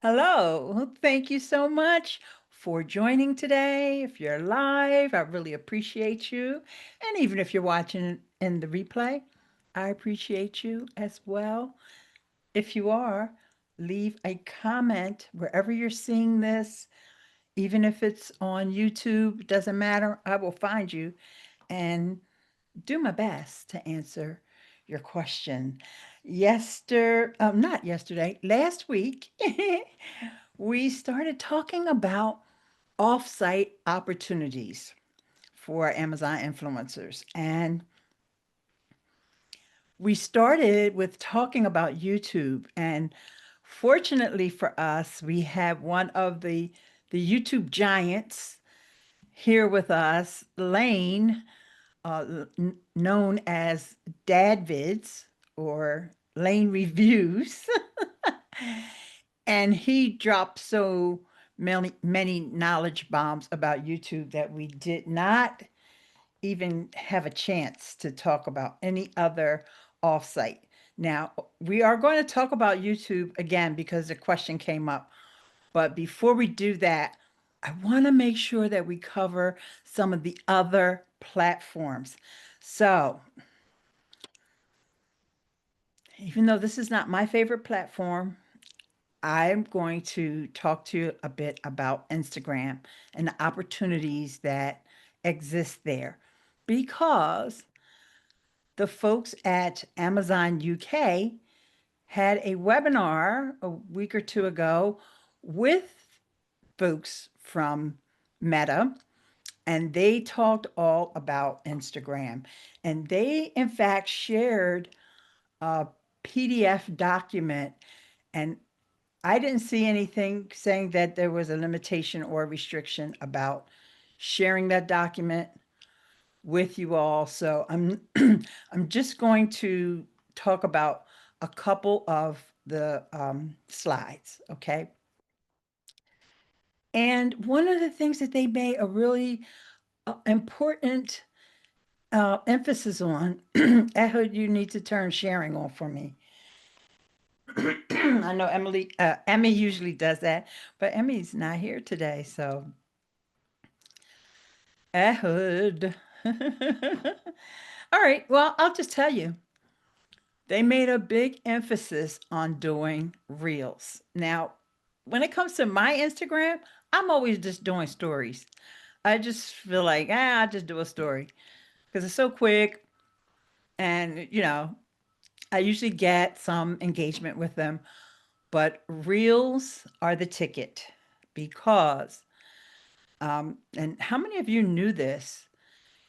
Hello. Thank you so much for joining today. If you're live, I really appreciate you. And even if you're watching in the replay, I appreciate you as well. If you are, leave a comment wherever you're seeing this, even if it's on YouTube, doesn't matter. I will find you and do my best to answer your question. Not yesterday, last week, we started talking about off-site opportunities for Amazon influencers. And we started with talking about YouTube. And fortunately for us, we have one of the YouTube giants here with us, Lane, known as Dadvids or Lane Reviews. And he dropped so many knowledge bombs about YouTube that we did not even have a chance to talk about any other offsite. Now, we are going to talk about YouTube again because the question came up. But before we do that, I want to make sure that we cover some of the other platforms. So, even though this is not my favorite platform, I'm going to talk to you a bit about Instagram and the opportunities that exist there because the folks at Amazon UK had a webinar a week or two ago with folks from Meta, and they talked all about Instagram. And they, in fact, shared a PDF document, and I didn't see anything saying that there was a limitation or a restriction about sharing that document with you all. So I'm just going to talk about a couple of the slides, okay? And one of the things that they made a really important emphasis on, Ehud, you need to turn sharing on for me. I know Emmy usually does that, but Emmy's not here today, so Ehud. All right, well, I'll just tell you. They made a big emphasis on doing reels. Now, when it comes to my Instagram, I'm always just doing stories. I just feel like, I'll just do a story because it's so quick and, I usually get some engagement with them, but reels are the ticket because, and how many of you knew this?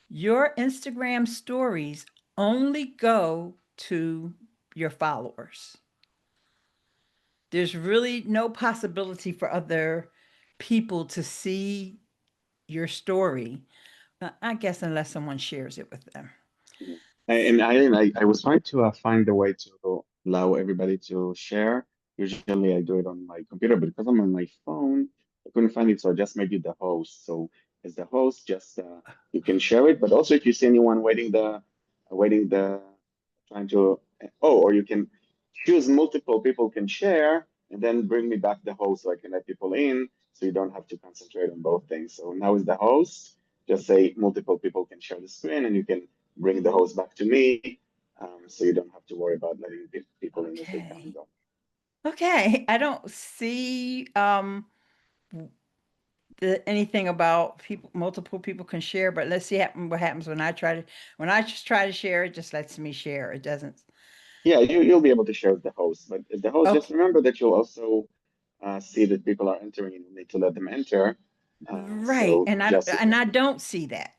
Your Instagram stories only go to your followers. There's really no possibility for other people to see your story, I guess, unless someone shares it with them. Yeah. And I was trying to find a way to allow everybody to share. Usually I do it on my computer, but because I'm on my phone, I couldn't find it, so I just made you the host. So as the host, just you can share it, but also if you see anyone waiting the trying to or you can choose multiple people can share and then bring me back the host so I can let people in, so you don't have to concentrate on both things. So now is the host. Just say multiple people can share the screen, and you can bring the host back to me, so you don't have to worry about letting people in as they come and Okay. go. Okay. I don't see anything about people, multiple people can share, but let's see what happens when I just try to share, it just lets me share. It doesn't. Yeah, you'll be able to share with the host, but as the host, just Okay. remember that you'll also see that people are entering, and you need to let them enter. Right. So just And I don't see that.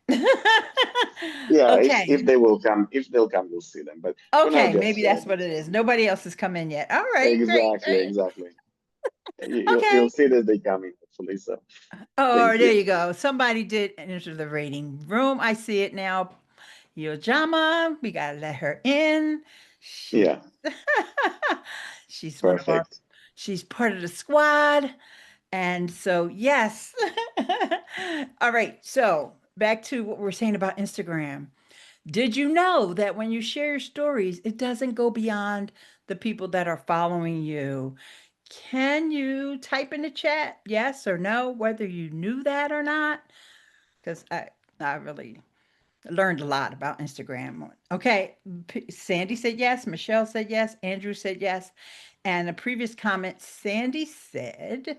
yeah, if Okay. they will come, if they'll come, you'll see them. But for now, Okay, just maybe share that's them. what it So is. Nobody else has come in yet. All right, great, exactly, great. exactly. You'll Okay. see that they come in hopefully. So Oh, thank there you. you go. Somebody did enter the rating room. I see it now. Yojama, we gotta let her in. She Yeah, she's one of our perfect. she's part of the squad. And so yes. All right. So back to what we're saying about Instagram. Did you know that when you share your stories, it doesn't go beyond the people that are following you? Can you type in the chat yes or no, whether you knew that or not? Because I really learned a lot about Instagram. Okay, Sandy said yes, Michelle said yes, Andrew said yes. And a previous comment, Sandy said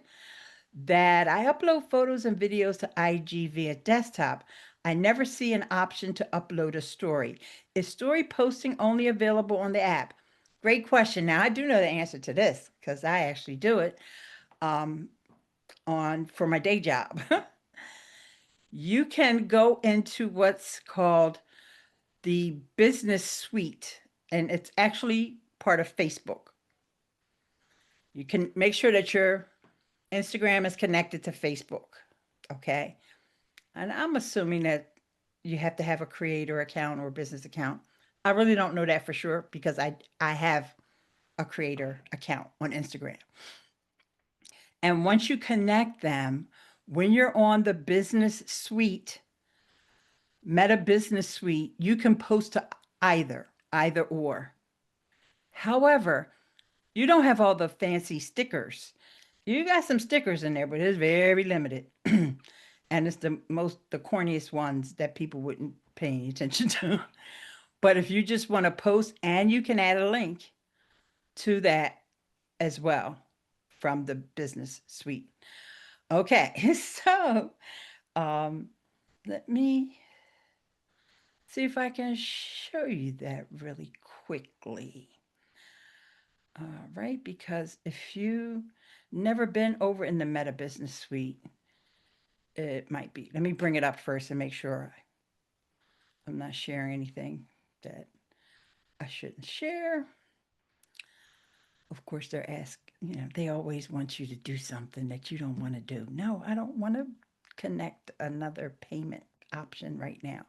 that I upload photos and videos to IG via desktop. I never see an option to upload a story. Is story posting only available on the app? Great question. Now I do know the answer to this because I actually do it um, on for my day job. You can go into what's called the business suite, and it's actually part of Facebook. You can make sure that your Instagram is connected to Facebook. Okay. And I'm assuming that you have to have a creator account or a business account. I really don't know that for sure because I have a creator account on Instagram. And once you connect them, when you're on the business suite, Meta Business Suite, you can post to either or. However, you don't have all the fancy stickers. You got some stickers in there, but it's very limited. And it's the corniest ones that people wouldn't pay any attention to. But if you just want to post, and you can add a link to that as well from the business suite. Okay, so um, let me see if I can show you that really quickly. Right, because if you never been over in the Meta Business Suite, it might be. Let me bring it up first and make sure I'm not sharing anything that I shouldn't share. Of course, they're they always want you to do something that you don't want to do. No, I don't want to connect another payment option right now.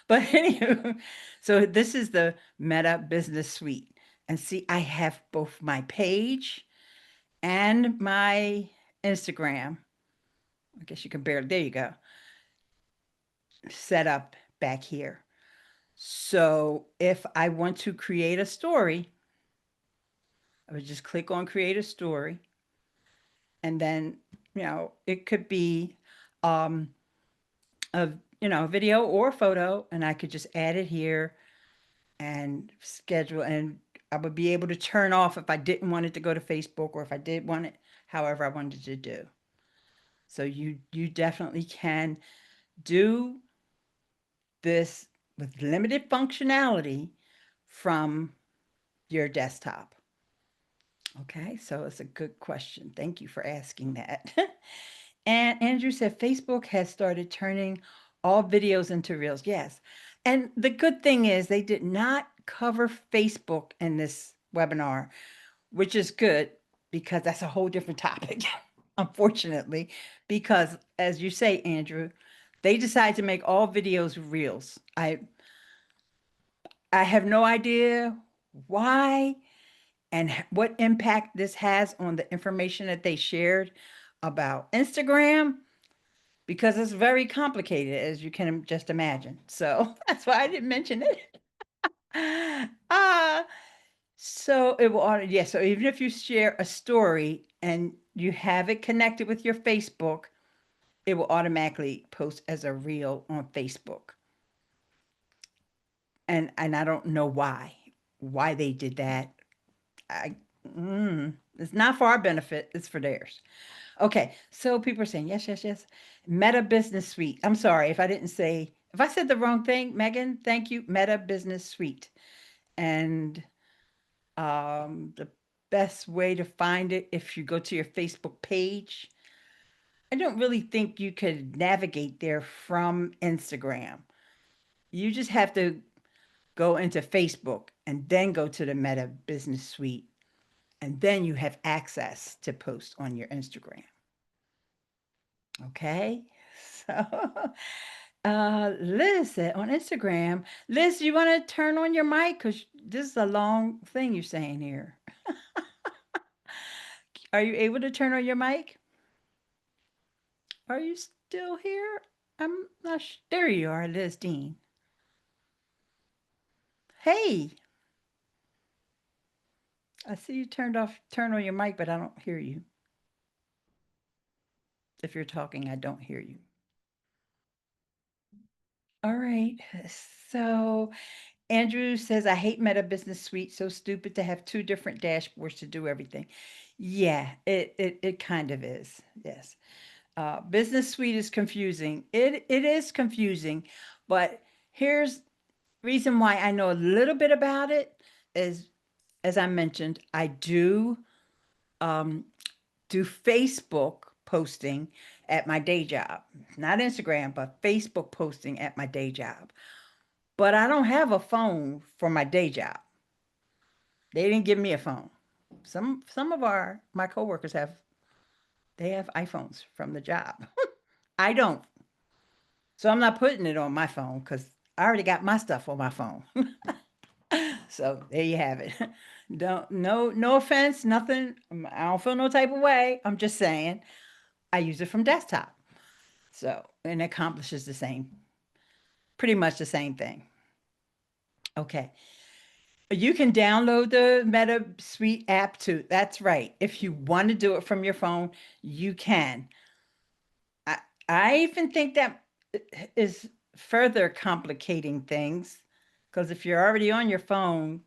But anyway, so this is the Meta Business Suite. And see, I have both my page and my Instagram. I guess you can barely, there you go, set up back here. So if I want to create a story, I would just click on create a story. And then, it could be um, a, video or photo, and I could just add it here and schedule. And I would be able to turn off if I didn't want it to go to Facebook or if I did want it, however I wanted to do. So you definitely can do this with limited functionality from your desktop. Okay, so it's a good question. Thank you for asking that. And Andrew said Facebook has started turning all videos into reels. Yes. And the good thing is they did not cover Facebook in this webinar, which is good because that's a whole different topic, unfortunately, because as you say, Andrew, they decided to make all videos reels. I have no idea why and what impact this has on the information that they shared about Instagram because it's very complicated, as you can just imagine. So that's why I didn't mention it. So it will, yeah. So even if you share a story and you have it connected with your Facebook, it will automatically post as a reel on Facebook. And I don't know why they did that. I it's not for our benefit, it's for theirs. Okay, so people are saying yes, yes, yes. Meta Business Suite. I'm sorry if I didn't say, if I said the wrong thing, Megan, thank you. Meta Business Suite. And the best way to find it, if you go to your Facebook page, I don't really think you could navigate there from Instagram. You just have to go into Facebook and then go to the Meta Business Suite. And then you have access to post on your Instagram. Okay. So, Liz said on Instagram, Liz, you want to turn on your mic? Because this is a long thing you're saying here. Are you able to turn on your mic? Are you still here? I'm not there you are, Liz Dean. Hey. I see you turn on your mic, but I don't hear you. If you're talking, I don't hear you. All right. So Andrew says, I hate Meta Business Suite. So stupid to have two different dashboards to do everything. Yeah, it kind of is. Yes. Business Suite is confusing. It is confusing, but here's reason why I know a little bit about it is, as I mentioned, I um, do Facebook posting at my day job, not Instagram, but Facebook posting at my day job. But I don't have a phone for my day job. They didn't give me a phone. Some of my coworkers have iPhones from the job. I don't. So I'm not putting it on my phone because I already got my stuff on my phone. So there you have it. Don't no offense, nothing. I don't feel no type of way. I'm just saying I use it from desktop. So and it accomplishes pretty much the same thing. Okay. You can download the Meta Suite app too. That's right. If you want to do it from your phone, you can. I, I even think that is further complicating things because if you're already on your phone,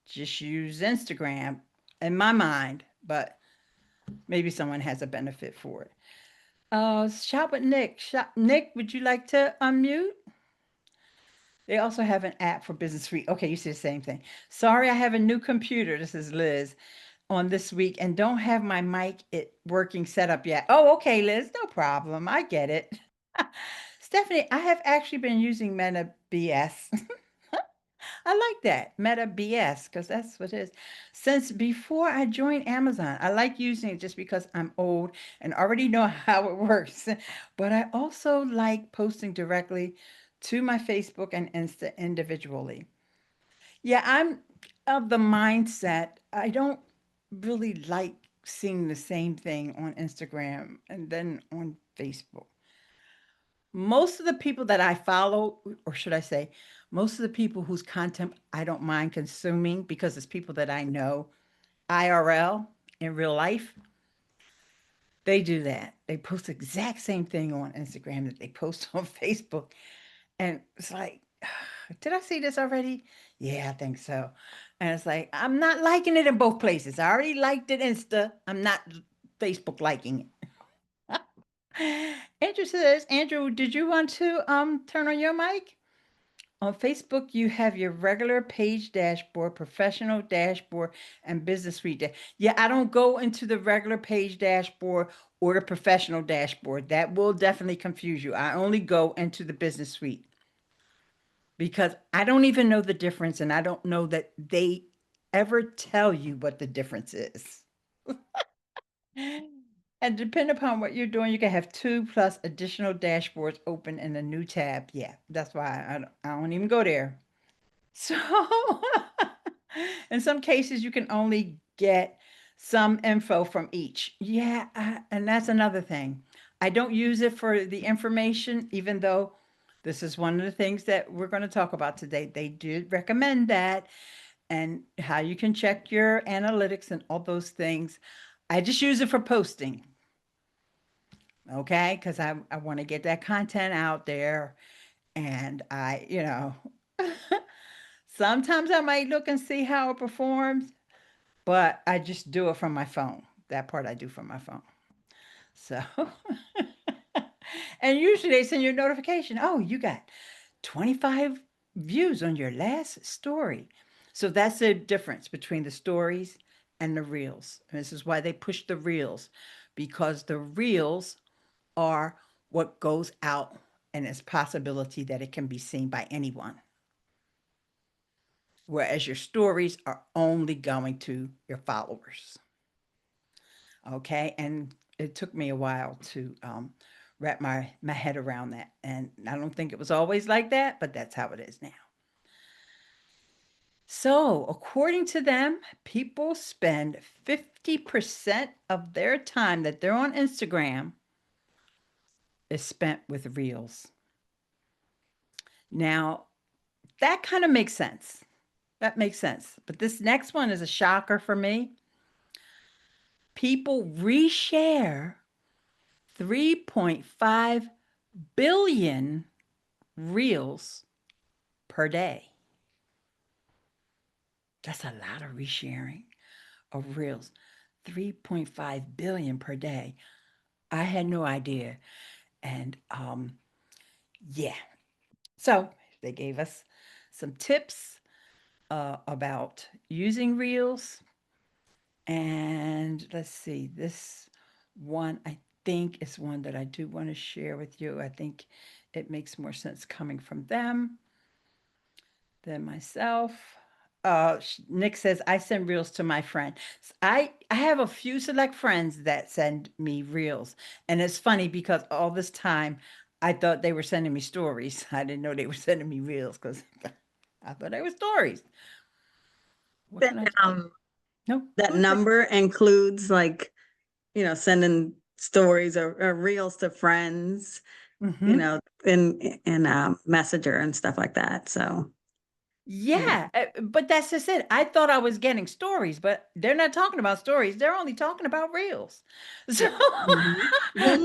just use Instagram in my mind, but maybe someone has a benefit for it. Shop with Nick. Nick, would you like to unmute? They also have an app for Business Suite. Okay, you see the same thing. Sorry, I have a new computer. This is Liz on this week and don't have my mic it working set up yet. Oh, okay, Liz, no problem. I get it. Stephanie, I have actually been using Meta BS. I like that, Meta BS, because that's what it is. Since before I joined Amazon, I like using it just because I'm old and already know how it works. But I also like posting directly to my Facebook and Insta individually. Yeah, I'm of the mindset I don't really like seeing the same thing on Instagram and then on Facebook. Most of the people that I follow, or should I say, most of the people whose content I don't mind consuming because it's people that I know IRL in real life, they do that. They post the exact same thing on Instagram that they post on Facebook. And it's like, did I see this already? Yeah, I think so. And it's like, I'm not liking it in both places. I already liked it Insta. I'm not Facebook liking it. Andrew says, Andrew, did you want to turn on your mic? On Facebook, you have your regular page dashboard, professional dashboard, and business suite. Yeah, I don't go into the regular page dashboard or the professional dashboard. That will definitely confuse you. I only go into the business suite because I don't even know the difference, and I don't know that they ever tell you what the difference is. And depending upon what you're doing, you can have 2 plus additional dashboards open in a new tab. Yeah, that's why I don't even go there. So, in some cases, you can only get some info from each. Yeah, and that's another thing. I don't use it for the information, even though this is one of the things that we're going to talk about today. They did recommend that and how you can check your analytics and all those things. I just use it for posting, okay? Because I want to get that content out there. And sometimes I might look and see how it performs, but I just do it from my phone. That part I do from my phone. So, and usually they send you a notification. Oh, you got 25 views on your last story. So that's the difference between the stories and the reels. And this is why they push the reels, because the reels are what goes out and it's possibility that it can be seen by anyone. Whereas your stories are only going to your followers. Okay. And it took me a while to wrap my head around that. And I don't think it was always like that, but that's how it is now. So, according to them, people spend 50% of their time that they're on Instagram is spent with reels. Now, that kind of makes sense. That makes sense. But this next one is a shocker for me. People reshare 3.5 billion reels per day. That's a lot of resharing of reels. 3.5 billion per day. I had no idea. And yeah. So they gave us some tips about using reels. And let's see, this one I think is one that I do want to share with you. I think it makes more sense coming from them than myself. Nick says I send reels to my friend. I have a few select friends that send me reels, and it's funny because all this time I thought they were sending me stories. I didn't know they were sending me reels because I thought they were stories. What That, can I tell you? No, that go ahead. number includes like, sending stories or reels to friends, Mhm. in Messenger and stuff like that. So yeah. Yeah, but that's just it. I thought I was getting stories, but they're not talking about stories. They're only talking about reels. So, Mhm.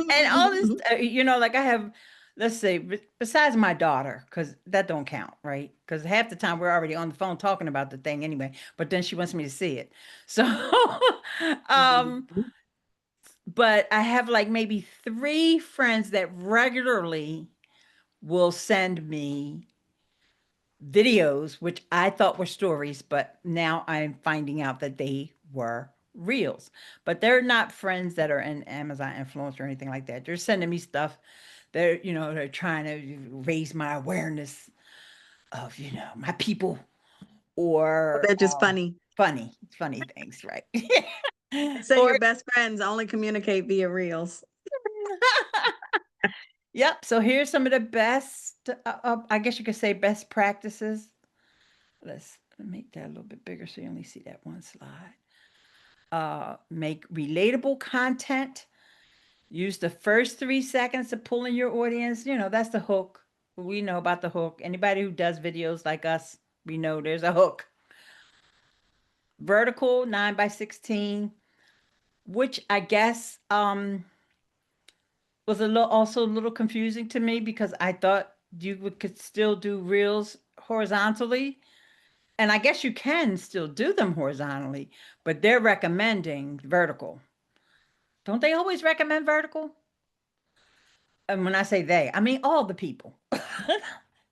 and all this, like I have, let's say, besides my daughter, because that don't count, right? Because half the time we're already on the phone talking about the thing anyway, but then she wants me to see it. So, um, Mhm. but I have like maybe three friends that regularly will send me videos, which I thought were stories, but now I'm finding out that they were reels. But they're not friends that are in Amazon influence or anything like that. They're sending me stuff. They're trying to raise my awareness of, my people or They're just funny. funny things, right? Say Or your best friends only communicate via reels. yep. So here's some of the best, I guess you could say best practices. Let's make that a little bit bigger so you only see that one slide. Make relatable content. Use the first 3 seconds to pull in your audience. That's the hook. We know about the hook. Anybody who does videos like us, we know there's a hook. Vertical 9 by 16, which I guess was also a little confusing to me because I thought could still do reels horizontally. And I guess you can still do them horizontally, but they're recommending vertical. Don't they always recommend vertical? And when I say they, I mean all the people.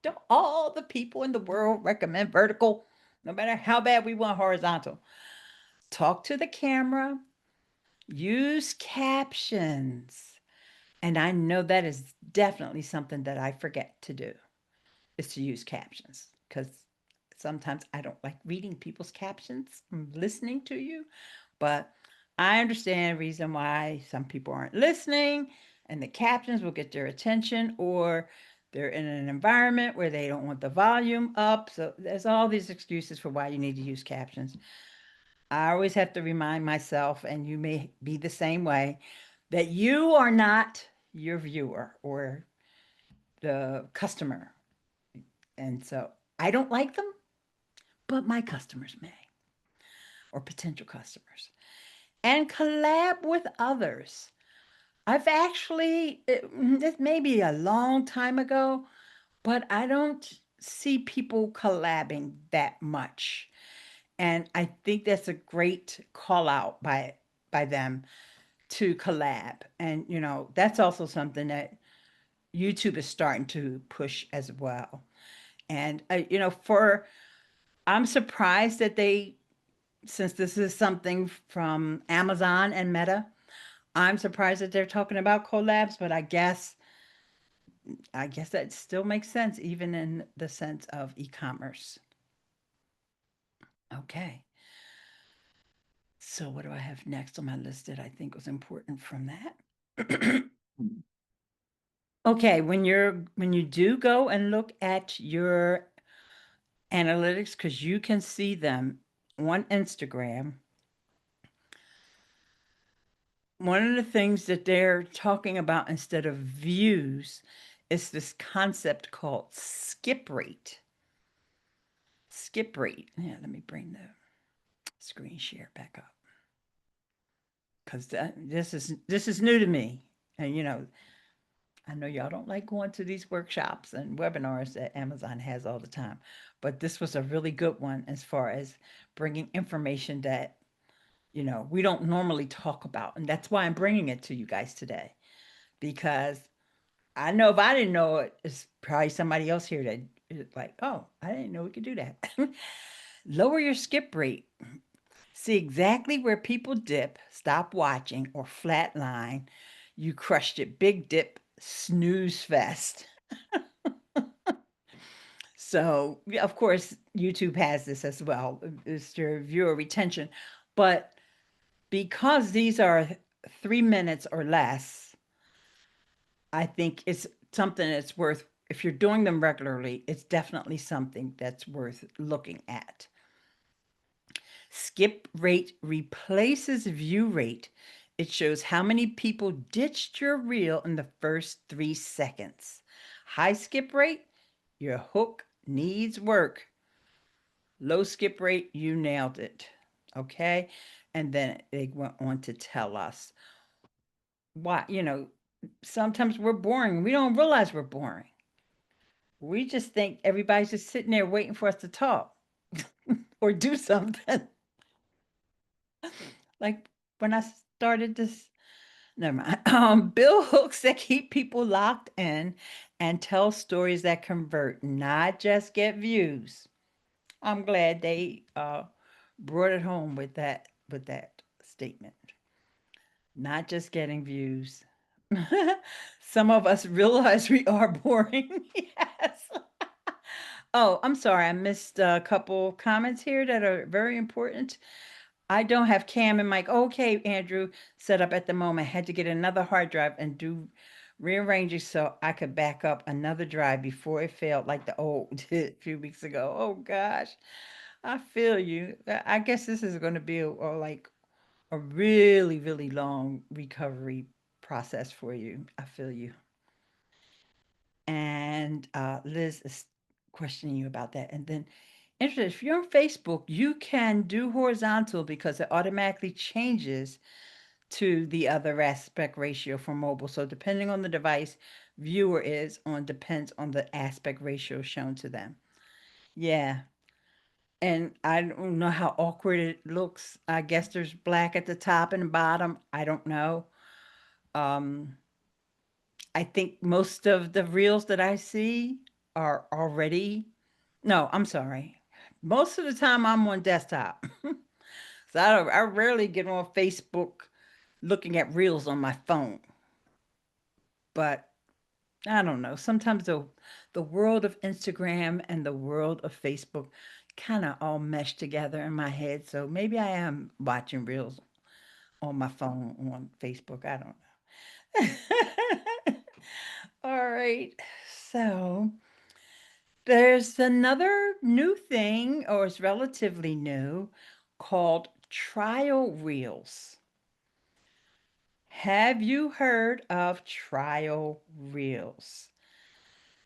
Don't all the people in the world recommend vertical, no matter how bad we want horizontal? Talk to the camera, use captions. And I know that is definitely something that I forget to do is to use captions because sometimes I don't like reading people's captions. I'm listening to you, but I understand the reason why some people aren't listening and the captions will get their attention or they're in an environment where they don't want the volume up. So there's all these excuses for why you need to use captions. I always have to remind myself, and you may be the same way, that you are not your viewer or the customer. And so I don't like them, but my customers may, or potential customers. And collab with others. I've actually, this may be a long time ago, but I don't see people collabing that much. And I think that's a great call out by them to collab. And that's also something that YouTube is starting to push as well. And for I'm surprised that since this is something from Amazon and Meta, I'm surprised that they're talking about collabs, but I guess that still makes sense, even in the sense of e-commerce. Okay. So what do I have next on my list that I think was important from that? Okay, when you do go and look at your analytics, because you can see them on Instagram, one of the things that they're talking about instead of views is this concept called skip rate. skip rate. Yeah, let me bring the screen share back up because this is new to me, and I know y'all don't like going to these workshops and webinars that Amazon has all the time, but this was a really good one as far as bringing information that we don't normally talk about, and that's why I'm bringing it to you guys today, because I know if I didn't know it, it's probably somebody else here that is like, oh, I didn't know we could do that. Lower your skip rate. See exactly where people dip, stop watching, or flatline. You crushed it. Big dip, snooze fest. So, yeah, of course, YouTube has this as well. It's your viewer retention. But because these are 3 minutes or less, I think it's something that's worth, if you're doing them regularly, it's definitely something that's worth looking at. Skip rate replaces view rate. It shows how many people ditched your reel in the first 3 seconds. High skip rate, your hook needs work. Low skip rate, you nailed it. Okay. And then they went on to tell us why, sometimes we're boring. We don't realize we're boring. We just think everybody's just sitting there waiting for us to talk or do something. Like when I started this, never mind. Build hooks that keep people locked in and tell stories that convert, not just get views. I'm glad they brought it home with that statement. Not just getting views. Some of us realize we are boring. Yes. Oh, I'm sorry. I missed a couple comments here that are very important. I don't have Cam and Mike. Okay, Andrew, set up at the moment. Had to get another hard drive and do rearranging so I could back up another drive before it failed like the old did a few weeks ago. Oh gosh, I feel you. I guess this is going to be like a really, really long recovery process for you. I feel you. And Liz is questioning you about that. And then, interesting, if you're on Facebook, you can do horizontal because it automatically changes to the other aspect ratio for mobile. So depending on the device viewer is on, depends on the aspect ratio shown to them. Yeah. And I don't know how awkward it looks. I guess there's black at the top and the bottom. I don't know. Um, I think most of the reels that I see are already, no, I'm sorry. Most of the time I'm on desktop. So I rarely get on Facebook looking at reels on my phone. But I don't know. Sometimes the world of Instagram and the world of Facebook kind of all mesh together in my head. So maybe I am watching reels on my phone on Facebook. I don't know. All right. So there's another new thing, or it's relatively new, called trial reels. Have you heard of trial reels?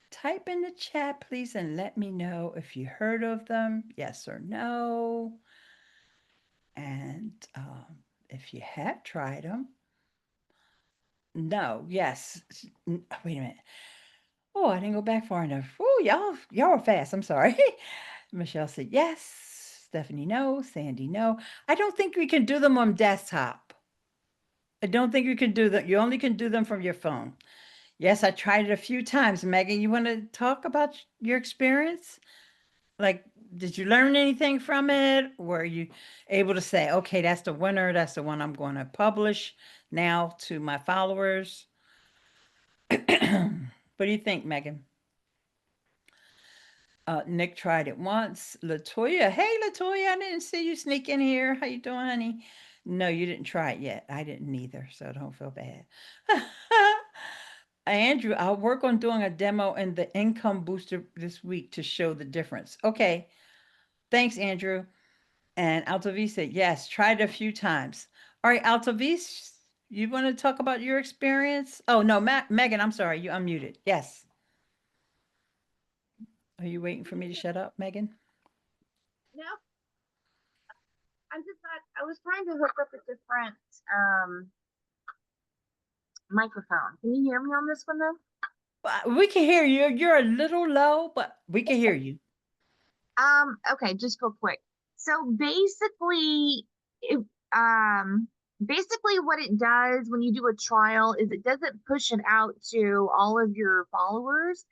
Type in the chat, please, and let me know if you heard of them, yes or no. And if you have tried them, no, yes. Wait a minute. Oh, I didn't go back far enough. Oh, y'all are fast. I'm sorry. Michelle said yes. Stephanie, no. Sandy, no. I don't think we can do them on desktop. I don't think you can do that. You only can do them from your phone. Yes, I tried it a few times. Megan, you want to talk about your experience? Like, did you learn anything from it? Were you able to say, okay, that's the winner. That's the one I'm going to publish now to my followers? What do you think, Megan? Nick tried it once. Latoya, hey Latoya, I didn't see you sneak in here. How you doing, honey? No, you didn't try it yet. I didn't either, so don't feel bad. Andrew, I'll work on doing a demo in the income booster this week to show the difference. Okay, thanks, Andrew. And Altavis said, yes, tried it a few times. All right, Altavis, you want to talk about your experience? Oh, no, Megan, I'm sorry, you unmuted. Yes. Are you waiting for me to shut up, Megan? No, I was trying to hook up a different microphone. Can you hear me on this one though? We can hear you. You're a little low, but we can hear you. Okay, just real quick. So um, basically what it does when you do a trial is it doesn't push it out to all of your followers.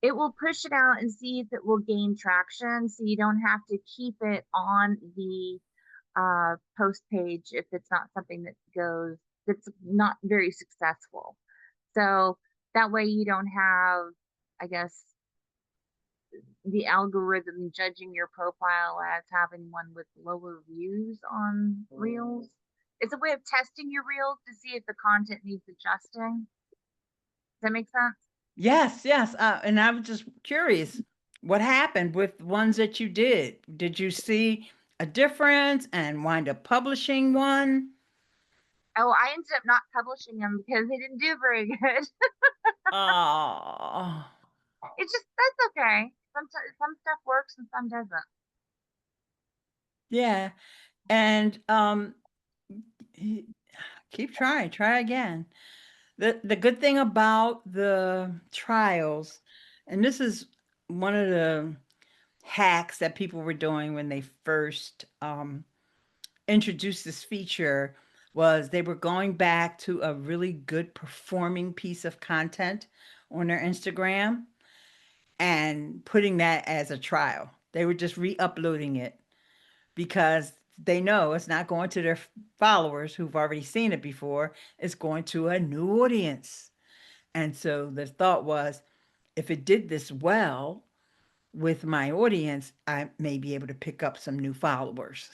It will push it out and see if it will gain traction. So you don't have to keep it on the post page if it's not something that's not very successful. So that way you don't have, I guess, the algorithm judging your profile as having one with lower views on reels. It's a way of testing your reels to see if the content needs adjusting. Does that make sense? Yes, yes. And I was just curious, what happened with the ones that you did? Did you see a difference and wind up publishing one? Oh, I ended up not publishing them because they didn't do very good. Oh, It's just that's okay. Some stuff works and some doesn't. yeah. And y- keep trying, try again. The good thing about the trials, and this is one of the hacks that people were doing when they first introduced this feature, was they were going back to a really good performing piece of content on their Instagram and putting that as a trial. They were just re-uploading it because they know it's not going to their followers who've already seen it before. It's going to a new audience. And so the thought was, if it did this well with my audience, I may be able to pick up some new followers.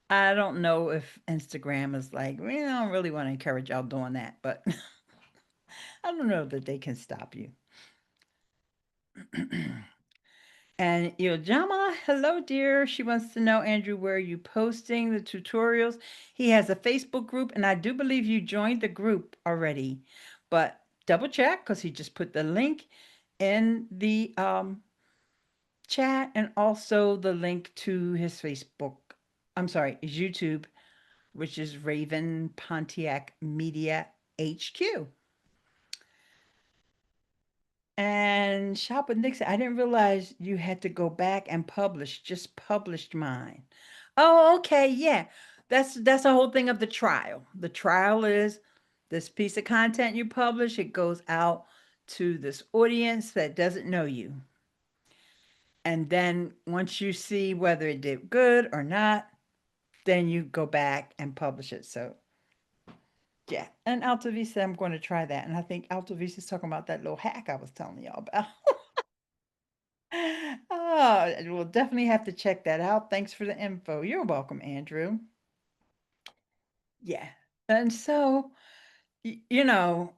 I don't know if Instagram is like, we don't really want to encourage y'all doing that, but I don't know that they can stop you. And Yojama, hello, dear. She wants to know, Andrew, where are you posting the tutorials? He has a Facebook group, and I do believe you joined the group already, but double check because he just put the link in the chat and also the link to his Facebook. I'm sorry, his YouTube, which is Raven Pontiac Media HQ. And Shop with Nixon, I didn't realize you had to go back and publish. Just published mine. Oh, okay, yeah. That's the whole thing of the trial. The trial is this piece of content you publish, it goes out to this audience that doesn't know you. And then once you see whether it did good or not, then you go back and publish it. So yeah, and AltaVista, I'm going to try that. And I think AltaVista is talking about that little hack I was telling y'all about. Oh, we'll definitely have to check that out. Thanks for the info. You're welcome, Andrew. Yeah. And so, you know,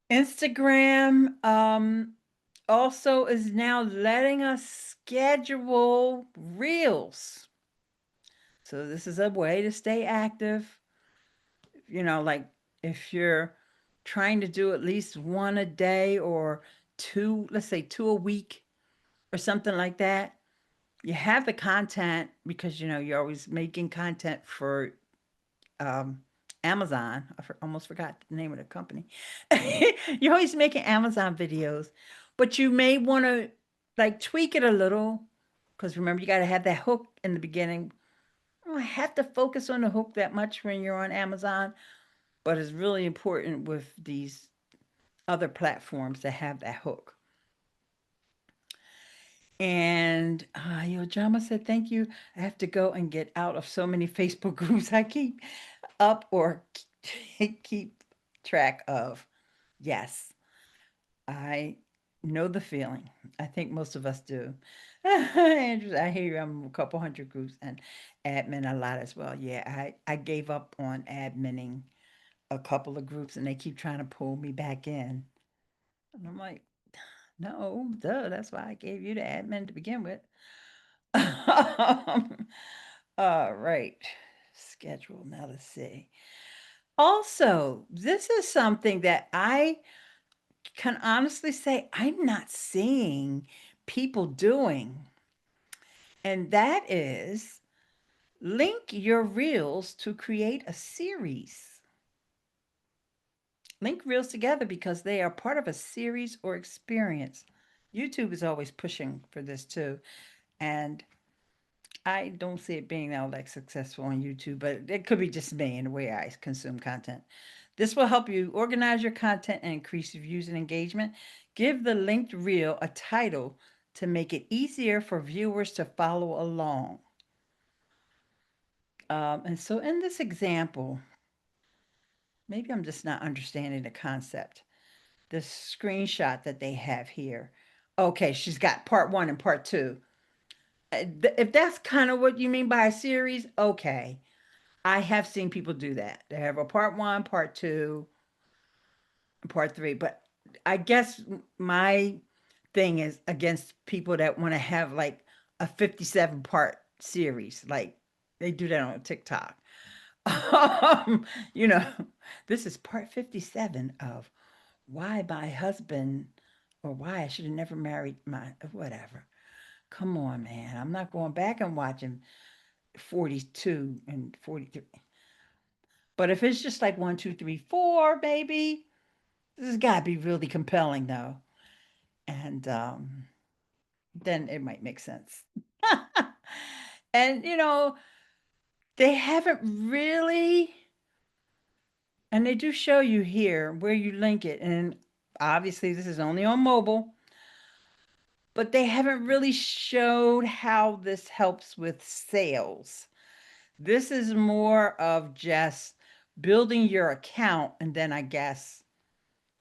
Instagram also is now letting us schedule reels. So this is a way to stay active. Like if you're trying to do at least one a day or two, let's say two a week or something like that, you have the content because you're always making content for Amazon. Almost forgot the name of the company. You're always making Amazon videos, but you may want to like tweak it a little because remember you got to have that hook in the beginning. You don't have to focus on the hook that much when you're on Amazon, but it's really important with these other platforms to have that hook. And Yojama said, thank you. I have to go and get out of so many Facebook groups I keep up or keep track of. Yes, I know the feeling. I think most of us do. Andrew, I hear you. I'm a couple hundred groups and admin a lot as well. Yeah, I gave up on adminning a couple of groups and they keep trying to pull me back in. And I'm like, no, duh, that's why I gave you the admin to begin with. All right. Schedule. Now let's see. Also, this is something that I can honestly say I'm not seeing people doing. And that is link your reels to create a series. Link reels together because they are part of a series or experience. YouTube is always pushing for this too. And I don't see it being all that successful on YouTube, but it could be just me and the way I consume content. This will help you organize your content and increase views and engagement. Give the linked reel a title to make it easier for viewers to follow along. And so in this example, maybe I'm just not understanding the concept. This screenshot that they have here. Okay, she's got part 1 and part 2. If that's kind of what you mean by a series, okay. I have seen people do that. They have a part 1, part 2, and part 3. But I guess my thing is against people that want to have like a 57 part series. Like they do that on TikTok. You know, this is part 57 of why my husband or why I should have never married my whatever. Come on, man. I'm not going back and watching 42 and 43. But if it's just like 1, 2, 3, 4, baby, this has got to be really compelling, though. And then it might make sense. And, you know, they haven't really, and they do show you here where you link it. And obviously, this is only on mobile. But they haven't really showed how this helps with sales. This is more of just building your account, and then I guess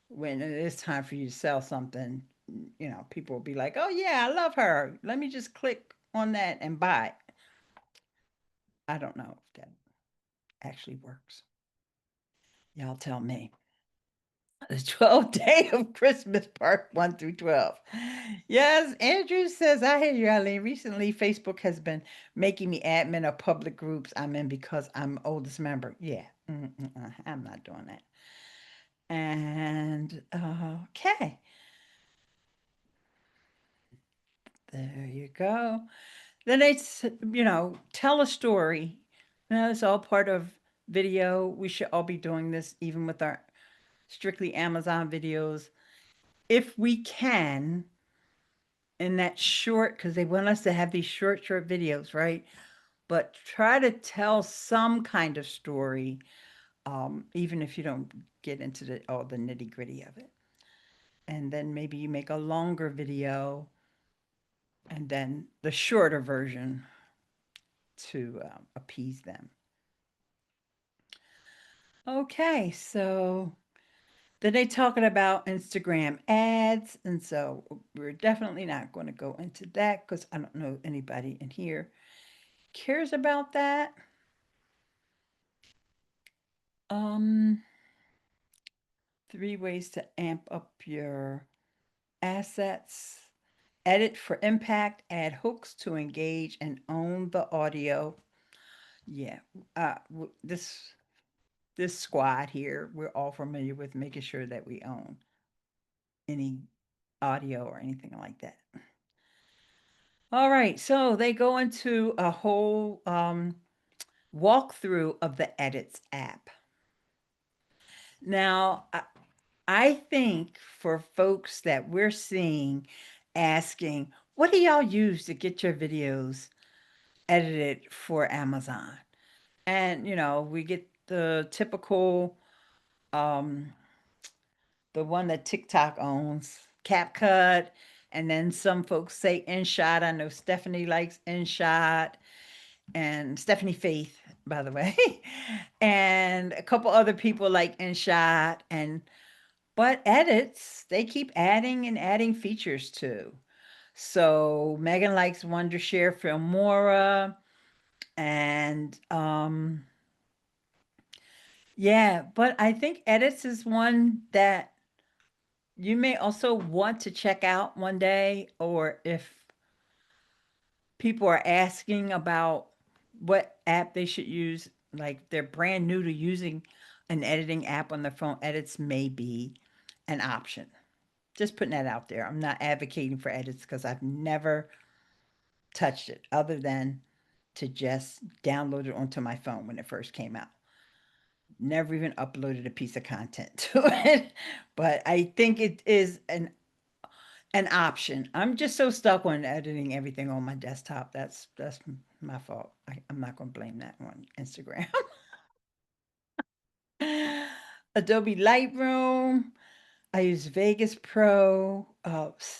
when it is time for you to sell something, you know, people will be like, oh yeah, I love her. Let me just click on that and buy it. I don't know if that actually works. Y'all tell me. The 12th day of Christmas, part 1 through 12. Yes, Andrew says, I hear you, Eileen. Recently, Facebook has been making me admin of public groups I'm in because I'm oldest member. Yeah, I'm not doing that. And okay, there you go. Then it's, you know, tell a story. You know, it's all part of video. We should all be doing this, even with our strictly Amazon videos. If we can, in that short, because they want us to have these short videos, right? But try to tell some kind of story, even if you don't get into all the nitty gritty of it. And then maybe you make a longer video and then the shorter version to appease them. Okay, so then they talking about Instagram ads. And so we're definitely not going to go into that because I don't know anybody in here cares about that. 3 ways to amp up your assets. Edit for impact, add hooks to engage and own the audio. Yeah, this squad here, we're all familiar with making sure that we own any audio or anything like that. All right, so they go into a whole walkthrough of the Edits app. Now, I think for folks that we're seeing asking, what do y'all use to get your videos edited for Amazon? And, you know, we get the typical, the one that TikTok owns, CapCut. And then some folks say InShot. I know Stephanie likes InShot, and Stephanie Faith, by the way. And a couple other people like InShot. But edits, they keep adding and adding features too. So Megan likes Wondershare Filmora, and yeah, but I think edits is one that you may also want to check out one day, or if people are asking about what app they should use, like they're brand new to using an editing app on their phone, edits may be an option. Just putting that out there. I'm not advocating for edits because I've never touched it other than to just download it onto my phone when it first came out. Never even uploaded a piece of content to it, but I think it is an option. I'm just so stuck on editing everything on my desktop. That's my fault. I'm not going to blame that on Instagram. Adobe Lightroom. I use Vegas Pro.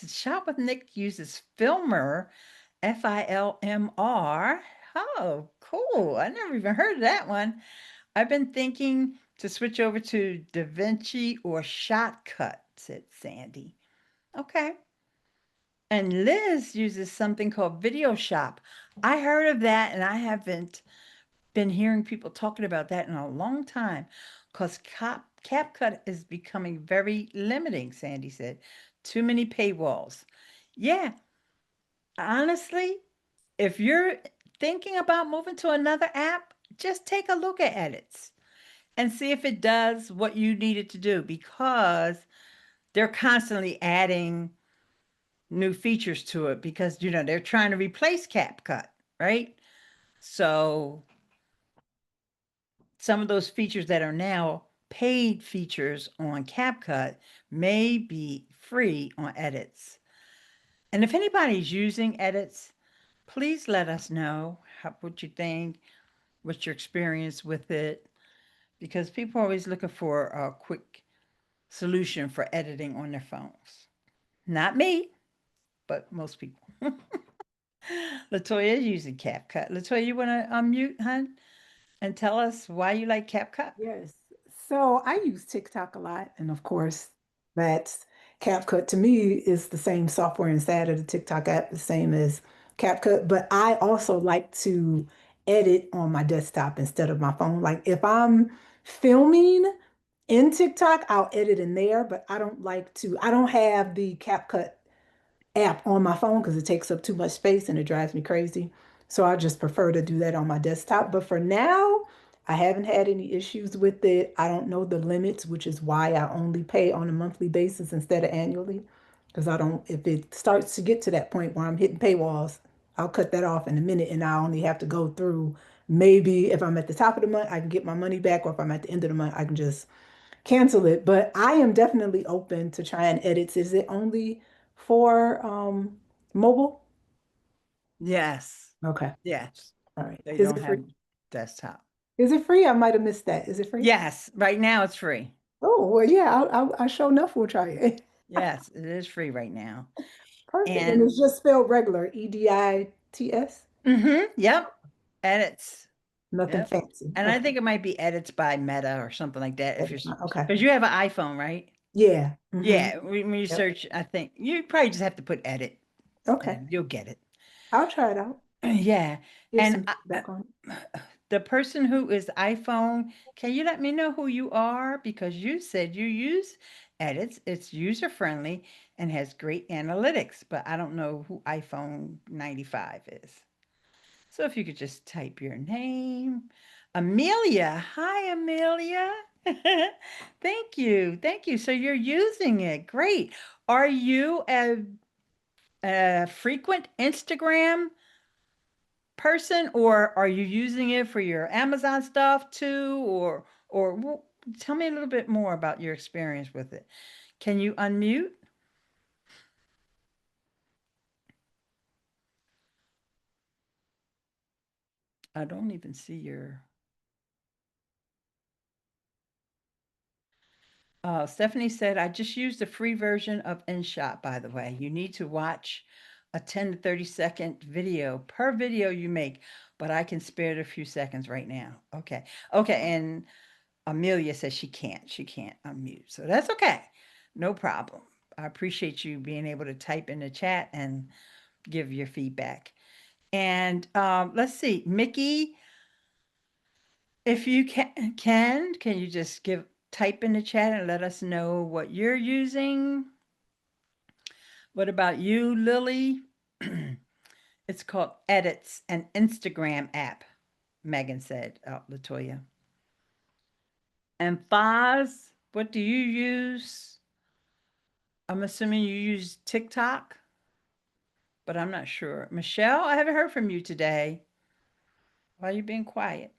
Shop with Nick uses Filmer, Filmr. Oh, cool. I never even heard of that one. I've been thinking to switch over to DaVinci or Shotcut, said Sandy. Okay. And Liz uses something called Video Shop. I heard of that and I haven't been hearing people talking about that in a long time because CapCut is becoming very limiting, Sandy said. Too many paywalls. Yeah, honestly, if you're thinking about moving to another app, just take a look at edits and see if it does what you need it to do because they're constantly adding new features to it because they're trying to replace CapCut, right? So some of those features that are now paid features on CapCut may be free on edits. And if anybody's using edits, please let us know what you think, what's your experience with it, because people are always looking for a quick solution for editing on their phones. Not me, but most people. Latoya is using CapCut. Latoya, you want to unmute, hun, and tell us why you like CapCut? Yes. So I use TikTok a lot. And of course, that's CapCut to me is the same software inside of the TikTok app, the same as CapCut. But I also like to edit on my desktop instead of my phone. Like if I'm filming in TikTok, I'll edit in there, but I don't have the CapCut app on my phone because it takes up too much space and it drives me crazy. So I just prefer to do that on my desktop. But for now, I haven't had any issues with it. I don't know the limits, which is why I only pay on a monthly basis instead of annually. Because if it starts to get to that point where I'm hitting paywalls, I'll cut that off in a minute and I only have to go through maybe if I'm at the top of the month, I can get my money back, or if I'm at the end of the month, I can just cancel it. But I am definitely open to trying edits. Is it only for mobile? Yes. Okay. Yes. All right. They Is don't it have free? desktop. Is it free? I might have missed that. Is it free? Yes. Right now it's free. Oh, well, yeah, I sure enough will try it. Yes, it is free right now. Perfect. And And it's just spelled regular, Edits. yep, edits. Nothing Yep. fancy. And I Okay. think it might be edits by Meta or something like that. If you're Okay. because you have an iPhone, right? Yeah. Yeah. When you Yep. search, I think you probably just have to put edit Okay. and you'll get it. I'll try it out. Yeah. Give And some feedback on it. the person who is iPhone, can you let me know who you are? Because you said you use edits. It's user friendly and has great analytics, but I don't know who iPhone 95 is. So if you could just type your name. Amelia. Hi, Amelia. Thank you. Thank you. So you're using it. Great. Are you a frequent Instagram person, or are you using it for your Amazon stuff too? Tell me a little bit more about your experience with it. Can you unmute? I don't even see your. Stephanie said, I just used the free version of InShot, by the way. You need to watch a 10 to 30-second video per video you make, but I can spare it a few seconds right now. Okay. Okay. And Amelia says she can't unmute. So that's okay. No problem. I appreciate you being able to type in the chat and give your feedback. And let's see, Mickey, if you can you just type in the chat and let us know what you're using? What about you, Lily? It's called Edits, an Instagram app, Megan said, Latoya. And Foz, what do you use? I'm assuming you use TikTok, but I'm not sure. Michelle, I haven't heard from you today. Why are you being quiet?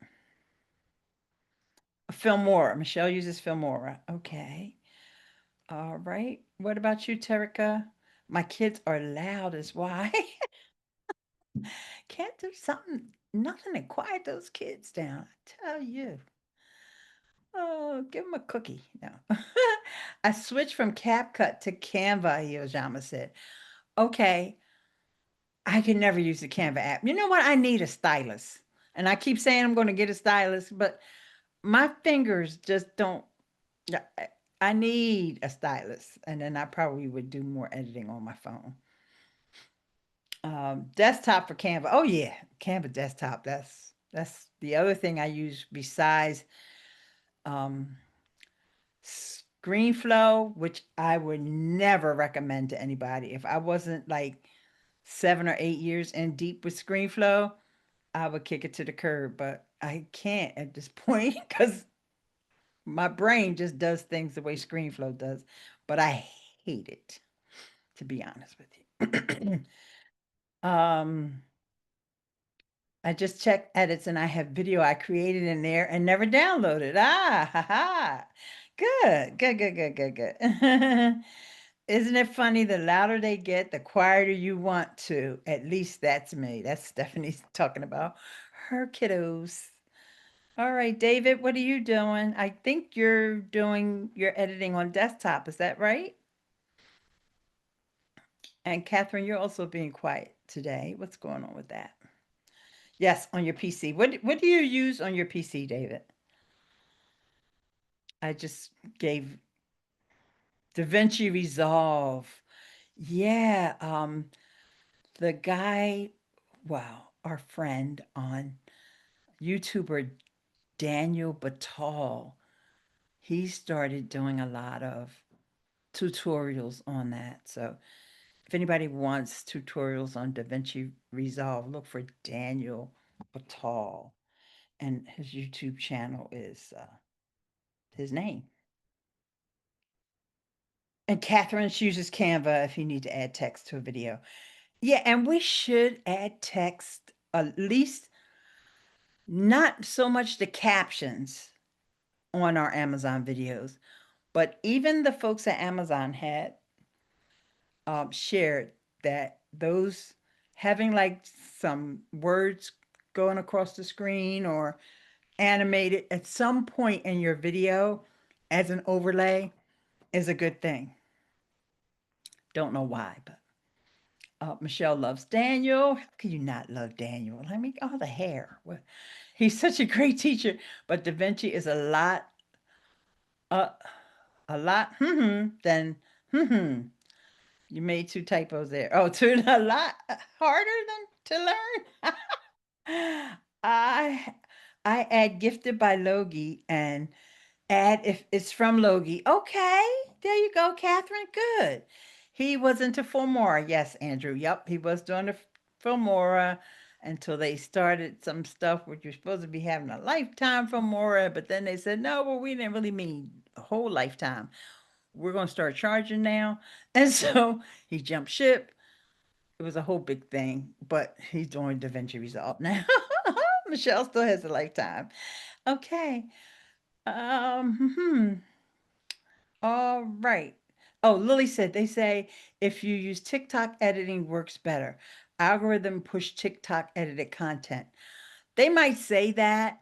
Filmora. Michelle uses Filmora. Okay. All right. What about you, Terica? My kids are loud is why. Can't do nothing to quiet those kids down. I tell you. Oh, give them a cookie. No. I switched from CapCut to Canva, Yojama said. Okay, I can never use the Canva app. You know what? I need a stylus. And I keep saying I'm going to get a stylus, but my fingers just don't. Yeah, I need a stylus. And then I probably would do more editing on my phone. Desktop for Canva. Oh yeah, Canva desktop. That's the other thing I use besides um ScreenFlow, which I would never recommend to anybody. If I wasn't like 7 or 8 years in deep with ScreenFlow, I would kick it to the curb. But I can't at this point because my brain just does things the way ScreenFlow does. But I hate it, to be honest with you. I just checked edits and I have video I created in there and never downloaded. Ah, ha, ha. Good, good, good, good, good, good. Isn't it funny? The louder they get, the quieter you want to. At least that's me. That's Stephanie talking about her kiddos. All right, David, what are you doing? I think you're doing your editing on desktop. Is that right? And Catherine, you're also being quiet today. What's going on with that? Yes, on your PC. What do you use on your PC, David? I just gave DaVinci Resolve. Yeah, the guy, wow, our friend on YouTuber Daniel Batal, he started doing a lot of tutorials on that. So if anybody wants tutorials on DaVinci Resolve, look for Daniel Batal. And his YouTube channel is his name. And Catherine uses Canva if you need to add text to a video. Yeah, and we should add text, at least not so much the captions on our Amazon videos, but even the folks at Amazon had shared that those having like some words going across the screen or animated at some point in your video as an overlay is a good thing. Don't know why, but Michelle loves Daniel. How can you not love Daniel? I mean, all the hair. He's such a great teacher, but DaVinci is uh, a lot, than, You made two typos there. Oh, a lot harder than to learn. I I add gifted by Logie and add if it's from Logie. Okay, there you go, Catherine. Good. He was into Filmora. Yes, Andrew. Yep, he was doing the Filmora until they started some stuff which you're supposed to be having a lifetime Filmora, but then they said, no, well, we didn't really mean a whole lifetime. We're going to start charging now. And so he jumped ship. It was a whole big thing, but he's doing DaVinci Resolve now. Michelle still has a lifetime. Okay. All right. Oh, Lily said they say if you use TikTok, editing works better. Algorithm push TikTok edited content. They might say that,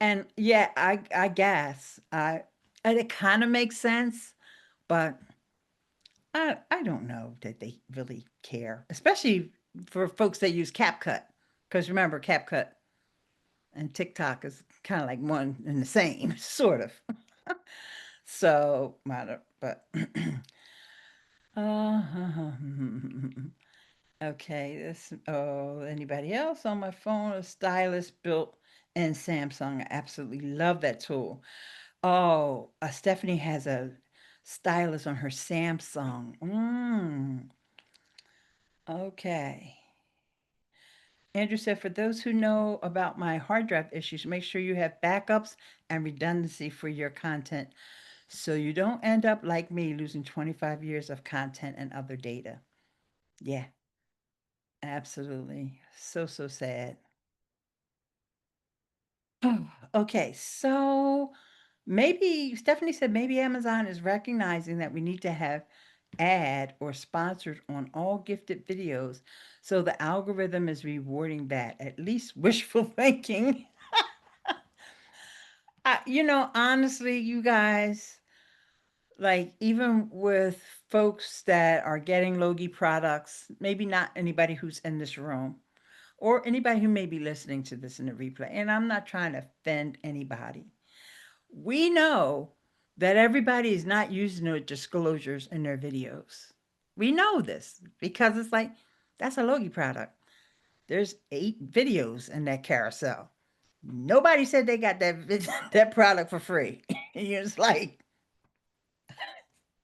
and yeah, I guess and it kind of makes sense, but I don't know that they really care, especially for folks that use CapCut, because remember CapCut and TikTok is kind of like one and the same, sort of. So, but uh, okay, anybody else on my phone? A stylus built in Samsung. I absolutely love that tool. Oh, Stephanie has a stylus on her Samsung. Okay. Andrew said, for those who know about my hard drive issues, make sure you have backups and redundancy for your content. so you don't end up like me losing 25 years of content and other data. Yeah, absolutely. So, so sad. Okay, so maybe Stephanie said maybe Amazon is recognizing that we need to have ad or sponsored on all gifted videos. So the algorithm is rewarding that, at least wishful thinking. Honestly, you guys, like even with folks that are getting Logie products, maybe not anybody who's in this room or anybody who may be listening to this in the replay, and I'm not trying to offend anybody. We know that everybody is not using their disclosures in their videos. We know this because it's like, that's a Logie product. There's 8 videos in that carousel. Nobody said they got that product for free. And you're just like,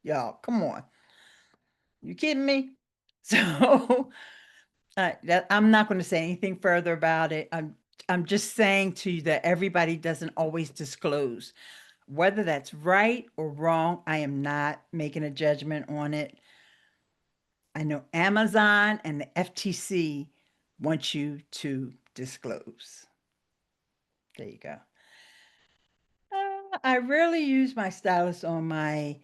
y'all, come on. You kidding me? So I'm not going to say anything further about it. I'm just saying to you that everybody doesn't always disclose. Whether that's right or wrong, I am not making a judgment on it. I know Amazon and the FTC want you to disclose. There you go. I rarely use my stylus on my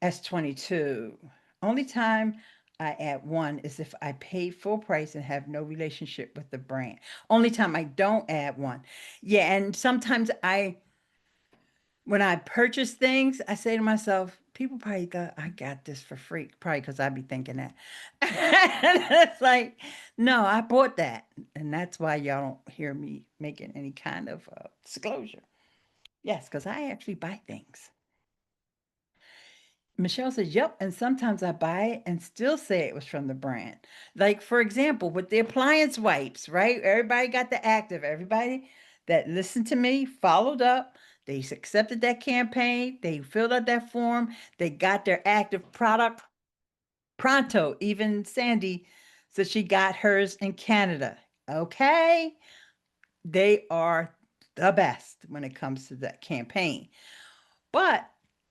S22. Only time I add one is if I pay full price and have no relationship with the brand. Only time I don't add one. Yeah, and sometimes when I purchase things, I say to myself, people probably thought I got this for free, probably because I be thinking that. It's like, no, I bought that. And that's why y'all don't hear me making any kind of disclosure. Yes, because I actually buy things. Michelle says, yep, and sometimes I buy it and still say it was from the brand. Like, for example, with the appliance wipes, right? Everybody got the active. Everybody that listened to me followed up. They accepted that campaign. They filled out that form. They got their active product pronto. Even Sandy said she got hers in Canada. Okay. They are the best when it comes to that campaign. But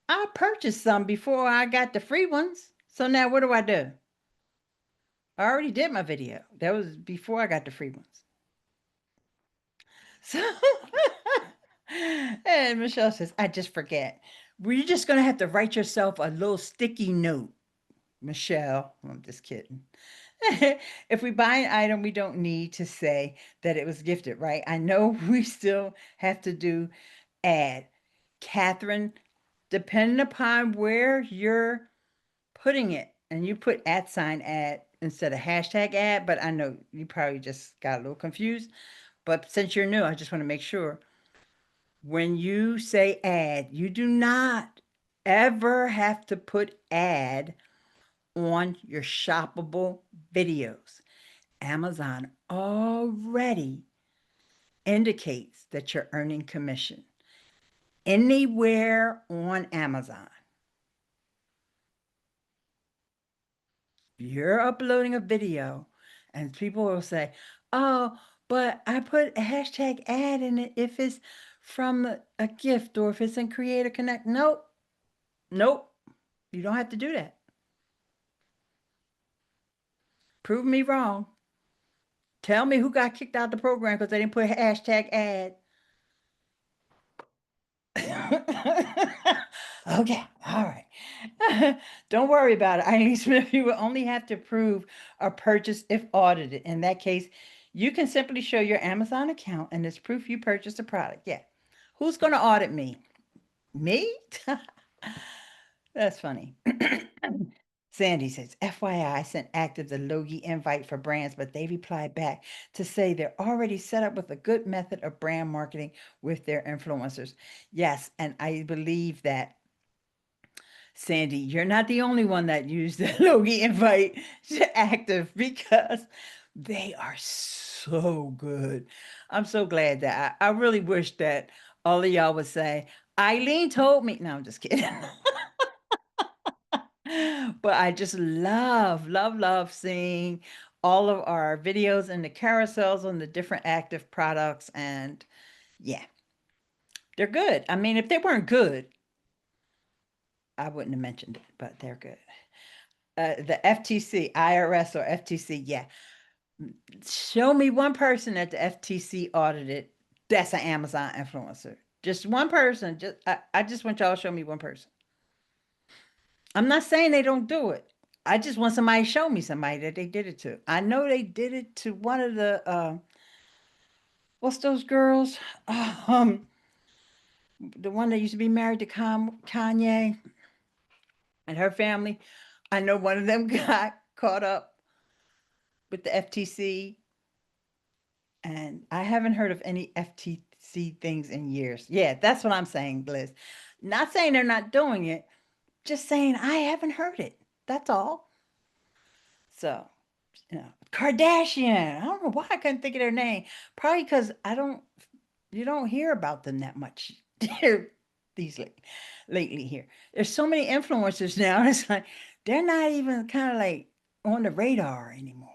I purchased some before I got the free ones. So now what do? I already did my video. That was before I got the free ones. So, and Michelle says, I just forget. We're just going to have to write yourself a little sticky note, Michelle. I'm just kidding. If we buy an item, we don't need to say that it was gifted, right? I know we still have to do ad. Catherine, depending upon where you're putting it, and you put @ instead of hashtag ad, but I know you probably just got a little confused. But since you're new, I just want to make sure when you say ad, you do not ever have to put ad on your shoppable videos. Amazon already indicates that you're earning commission anywhere on Amazon. You're uploading a video and people will say, oh, but I put a hashtag ad in it if it's from a gift or if it's in Creator Connect. Nope. Nope. You don't have to do that. Prove me wrong. Tell me who got kicked out of the program because they didn't put hashtag ad. Okay, all right. Don't worry about it, Eileen Smith. You will only have to prove a purchase if audited. In that case, you can simply show your Amazon account and it's proof you purchased a product. Yeah. Who's going to audit me? Me? That's funny. Sandy says, FYI, I sent Active the Logie invite for brands, but they replied back to say they're already set up with a good method of brand marketing with their influencers. Yes, and I believe that, Sandy, you're not the only one that used the Logie invite to Active because they are so good. I'm so glad that I really wish that all of y'all would say, Eileen told me. No, I'm just kidding. But I just love seeing all of our videos and the carousels on the different active products. And yeah, they're good. I mean, if they weren't good, I wouldn't have mentioned it, but they're good. The FTC, IRS or FTC, yeah. Show me one person that the FTC audited that's an Amazon influencer. Just one person. I just want y'all to show me one person. I'm not saying they don't do it. I just want somebody to show me somebody that they did it to. I know they did it to one of the what's those girls? The one that used to be married to Kanye and her family. I know one of them got caught up with the FTC, and I haven't heard of any FTC things in years. Yeah, that's what I'm saying, Bliss. Not saying they're not doing it, just saying I haven't heard it. That's all. So, Kardashian. I don't know why I couldn't think of their name. Probably because you don't hear about them that much these lately here. There's so many influencers now. It's like they're not even kind of like on the radar anymore.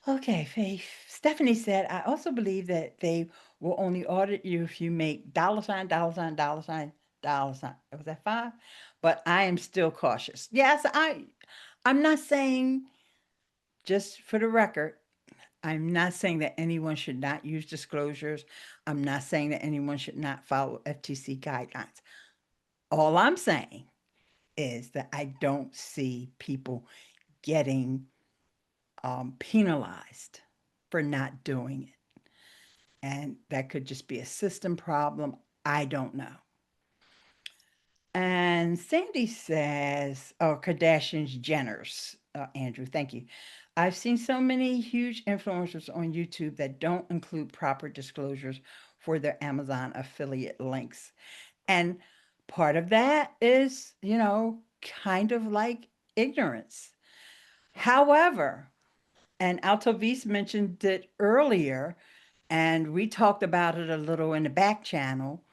Okay, Faith. Stephanie said, I also believe that they will only audit you if you make dollar sign, dollar sign, dollar sign, dollar sign. Was that 5? But I am still cautious. Yes, I'm not saying, just for the record, I'm not saying that anyone should not use disclosures. I'm not saying that anyone should not follow FTC guidelines. All I'm saying is that I don't see people getting penalized for not doing it. And that could just be a system problem. I don't know. And Sandy says, oh, Kardashians, Jenners. Andrew, thank you. I've seen so many huge influencers on YouTube that don't include proper disclosures for their Amazon affiliate links. And part of that is, kind of like ignorance. However, and Altovis mentioned it earlier, and we talked about it a little in the back channel.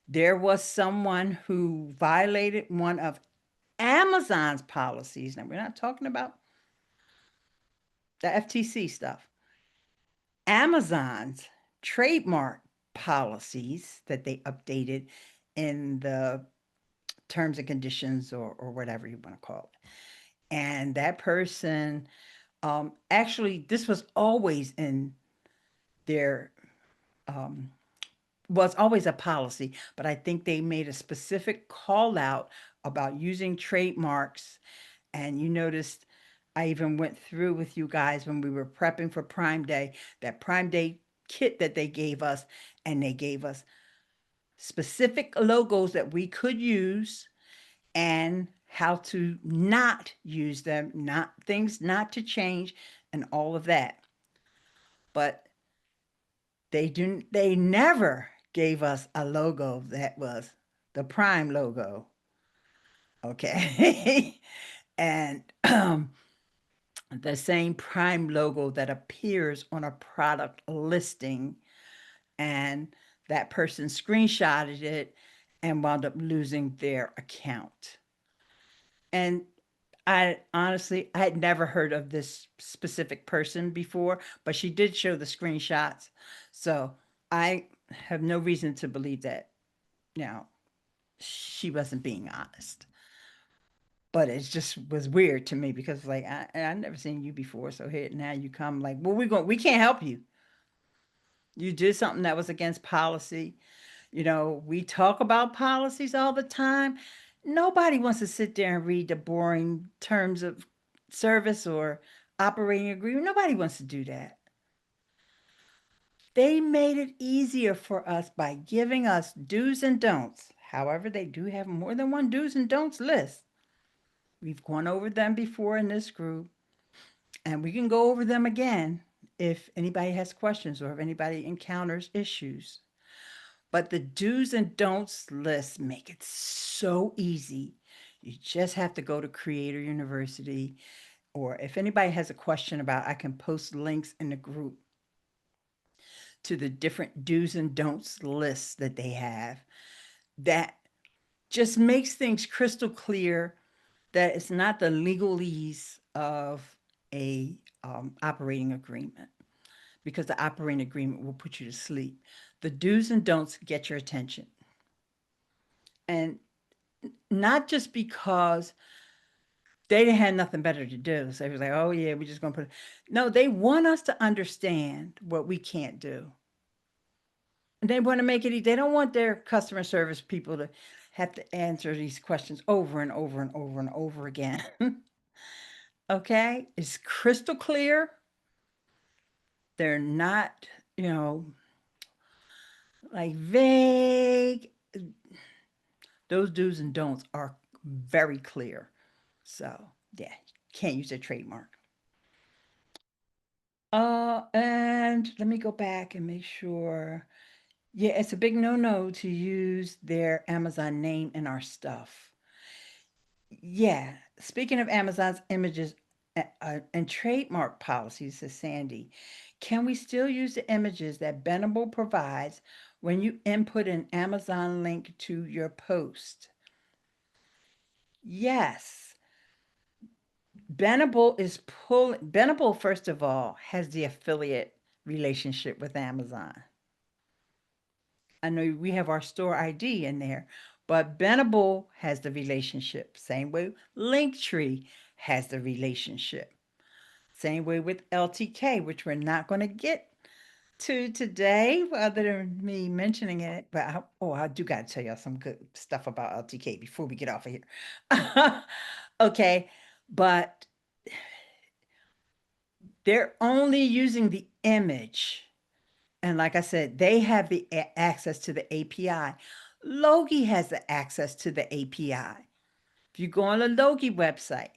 There was someone who violated one of Amazon's policies. Now, we're not talking about the FTC stuff. Amazon's trademark policies that they updated in the terms and conditions or whatever you want to call it. And that person, actually, this was always in their, was always a policy, but I think they made a specific call out about using trademarks. And you noticed I even went through with you guys when we were prepping for Prime Day, that Prime Day kit that they gave us, and they gave us specific logos that we could use and how to not use them, not things not to change, and all of that. But they never gave us a logo that was the Prime logo. Okay. And the same Prime logo that appears on a product listing, and that person screenshotted it and wound up losing their account. And I honestly, I had never heard of this specific person before, but she did show the screenshots. So I have no reason to believe that, she wasn't being honest. But it just was weird to me because like I've never seen you before. So here now you come like, well, we can't help you. You did something that was against policy. We talk about policies all the time. Nobody wants to sit there and read the boring terms of service or operating agreement. Nobody wants to do that. They made it easier for us by giving us do's and don'ts. However, they do have more than one do's and don'ts list. We've gone over them before in this group, and we can go over them again if anybody has questions or if anybody encounters issues. But the do's and don'ts list make it so easy. You just have to go to Creator University, or if anybody has a question about, I can post links in the group to the different do's and don'ts lists that they have. That just makes things crystal clear that it's not the legalese of a operating agreement, because the operating agreement will put you to sleep. The do's and don'ts get your attention. And not just because they had nothing better to do. So it was like, oh yeah, we're just gonna put it. No, they want us to understand what we can't do. And they want to make it, they don't want their customer service people to have to answer these questions over and over and over and over again. Okay? It's crystal clear. They're not, you know, like vague. Those do's and don'ts are very clear. So, yeah, can't use a trademark. And let me go back and make sure. Yeah, it's a big no-no to use their Amazon name in our stuff. Yeah, speaking of Amazon's images and trademark policies, says Sandy, can we still use the images that Bendable provides when you input an Amazon link to your post? Yes. Bendable, first of all, has the affiliate relationship with Amazon. I know we have our store ID in there, but Bendable has the relationship. Same way Linktree has the relationship. Same way with LTK, which we're not going to get to today, other than me mentioning it. But I do got to tell y'all some good stuff about LTK before we get off of here. Okay, but they're only using the image. And like I said, they have the access to the API. Logi has the access to the API. If you go on the Logi website,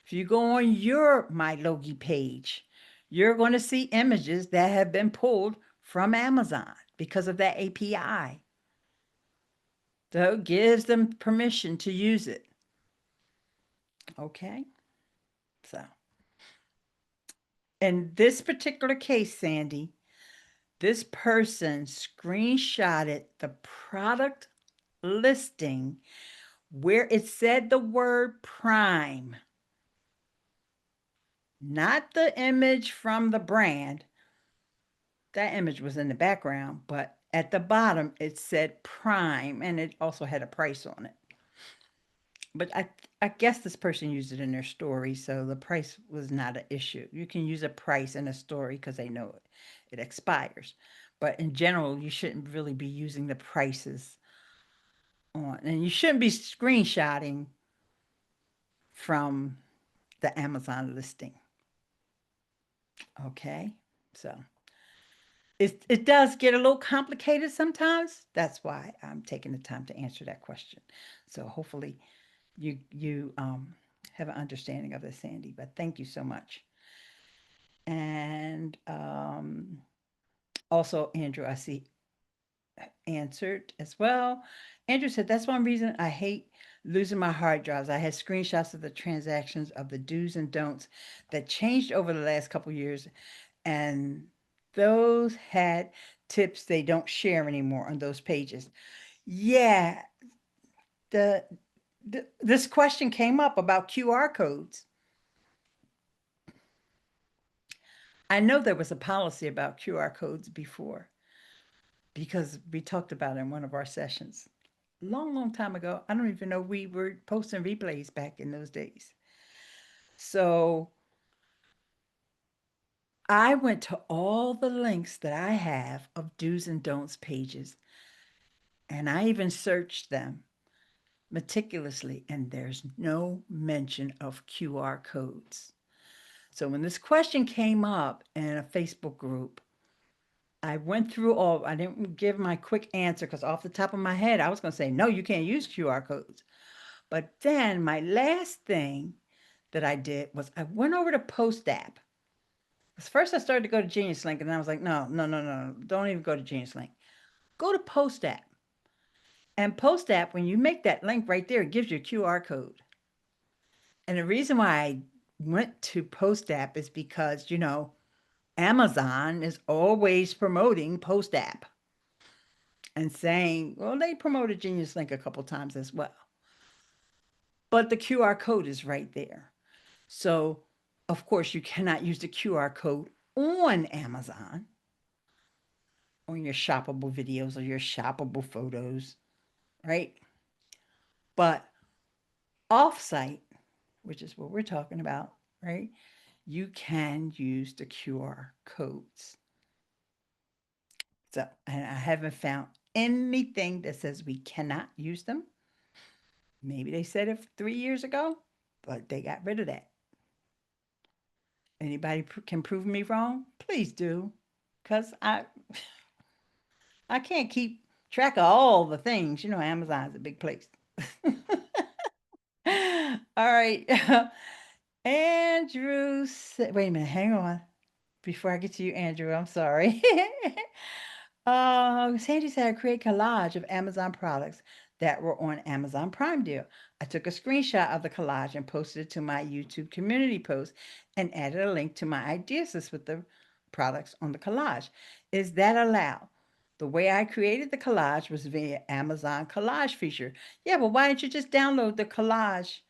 if you go on your My Logi page, you're going to see images that have been pulled from Amazon because of that API. So it gives them permission to use it. Okay. So in this particular case, Sandy, this person screenshotted the product listing where it said the word Prime, not the image from the brand. That image was in the background, but at the bottom it said Prime and it also had a price on it. But I guess this person used it in their story, so the price was not an issue. You can use a price in a story because they know it expires. But in general, you shouldn't really be using the prices on, and you shouldn't be screenshotting from the Amazon listing. Okay, so it does get a little complicated sometimes. That's why I'm taking the time to answer that question. So hopefully you have an understanding of this, Sandy, but thank you so much. And also, Andrew, I see answered as well. Andrew said, that's one reason I hate losing my hard drives. I had screenshots of the transactions of the do's and don'ts that changed over the last couple years, and those had tips they don't share anymore on those pages. Yeah, this question came up about QR codes. I know there was a policy about QR codes before because we talked about it in one of our sessions. Long time ago. I don't even know we were posting replays back in those days. So I went to all the links that I have of do's and don'ts pages, and I even searched them meticulously, and there's no mention of QR codes. So when this question came up in a Facebook group, I went through all, I didn't give my quick answer because off the top of my head, I was going to say, no, you can't use QR codes. But then my last thing that I did was I went over to Post App. First I started to go to Genius Link, and then I was like, no, don't even go to Genius Link. Go to Post App. And Post App, when you make that link right there, it gives you a QR code. And the reason why I went to Post App is because, you know, Amazon is always promoting Post App and saying, well, they promoted Genius Link a couple times as well. But the QR code is right there. So, of course, you cannot use the QR code on Amazon, on your shoppable videos or your shoppable photos, right? But offsite, which is what we're talking about, right? You can use the QR codes. So, and I haven't found anything that says we cannot use them. Maybe they said it 3 years ago, but they got rid of that. Anybody can prove me wrong? Please do, because I can't keep track of all the things. You know, Amazon's a big place. All right. Andrew said, wait a minute, hang on. Before I get to you, Andrew, I'm sorry. Sandy said I create collage of Amazon products that were on Amazon Prime deal. I took a screenshot of the collage and posted it to my YouTube community post and added a link to my ideas list with the products on the collage. Is that allowed? The way I created the collage was via Amazon collage feature. Yeah, but why don't you just download the collage?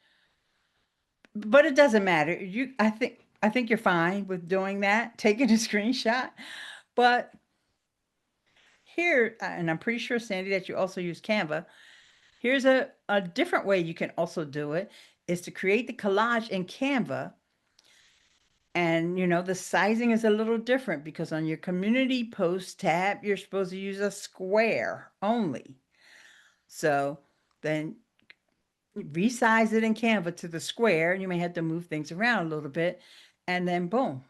But it doesn't matter. I think you're fine with doing that, taking a screenshot. But here, and I'm pretty sure, Sandy, that you also use Canva. Here's a different way you can also do it, is to create the collage in Canva. And, you know, the sizing is a little different because on your community post tab, you're supposed to use a square only. So then resize it in Canva to the square, and you may have to move things around a little bit. And then boom,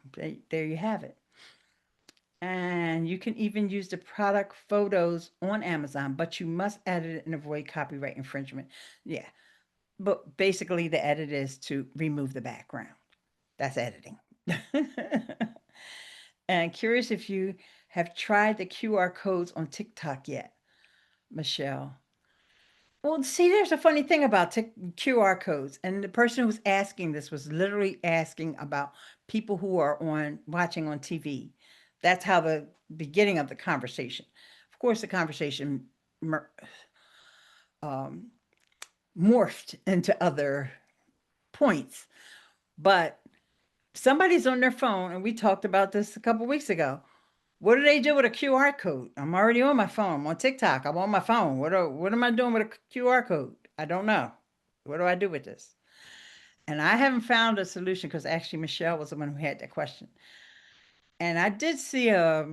there you have it. And you can even use the product photos on Amazon, but you must edit it and avoid copyright infringement. Yeah. But basically the edit is to remove the background. That's editing. And curious if you have tried the QR codes on TikTok yet, Michelle. Well, see, there's a funny thing about QR codes, and the person who's asking this was literally asking about people who are watching on TV. That's how the beginning of the conversation. Of course, the conversation morphed into other points, but somebody's on their phone, and we talked about this a couple weeks ago. What do they do with a QR code? I'm already on my phone. I'm on TikTok. I'm on my phone. What am I doing with a QR code? I don't know. What do I do with this? And I haven't found a solution because actually Michelle was the one who had that question. And I did see a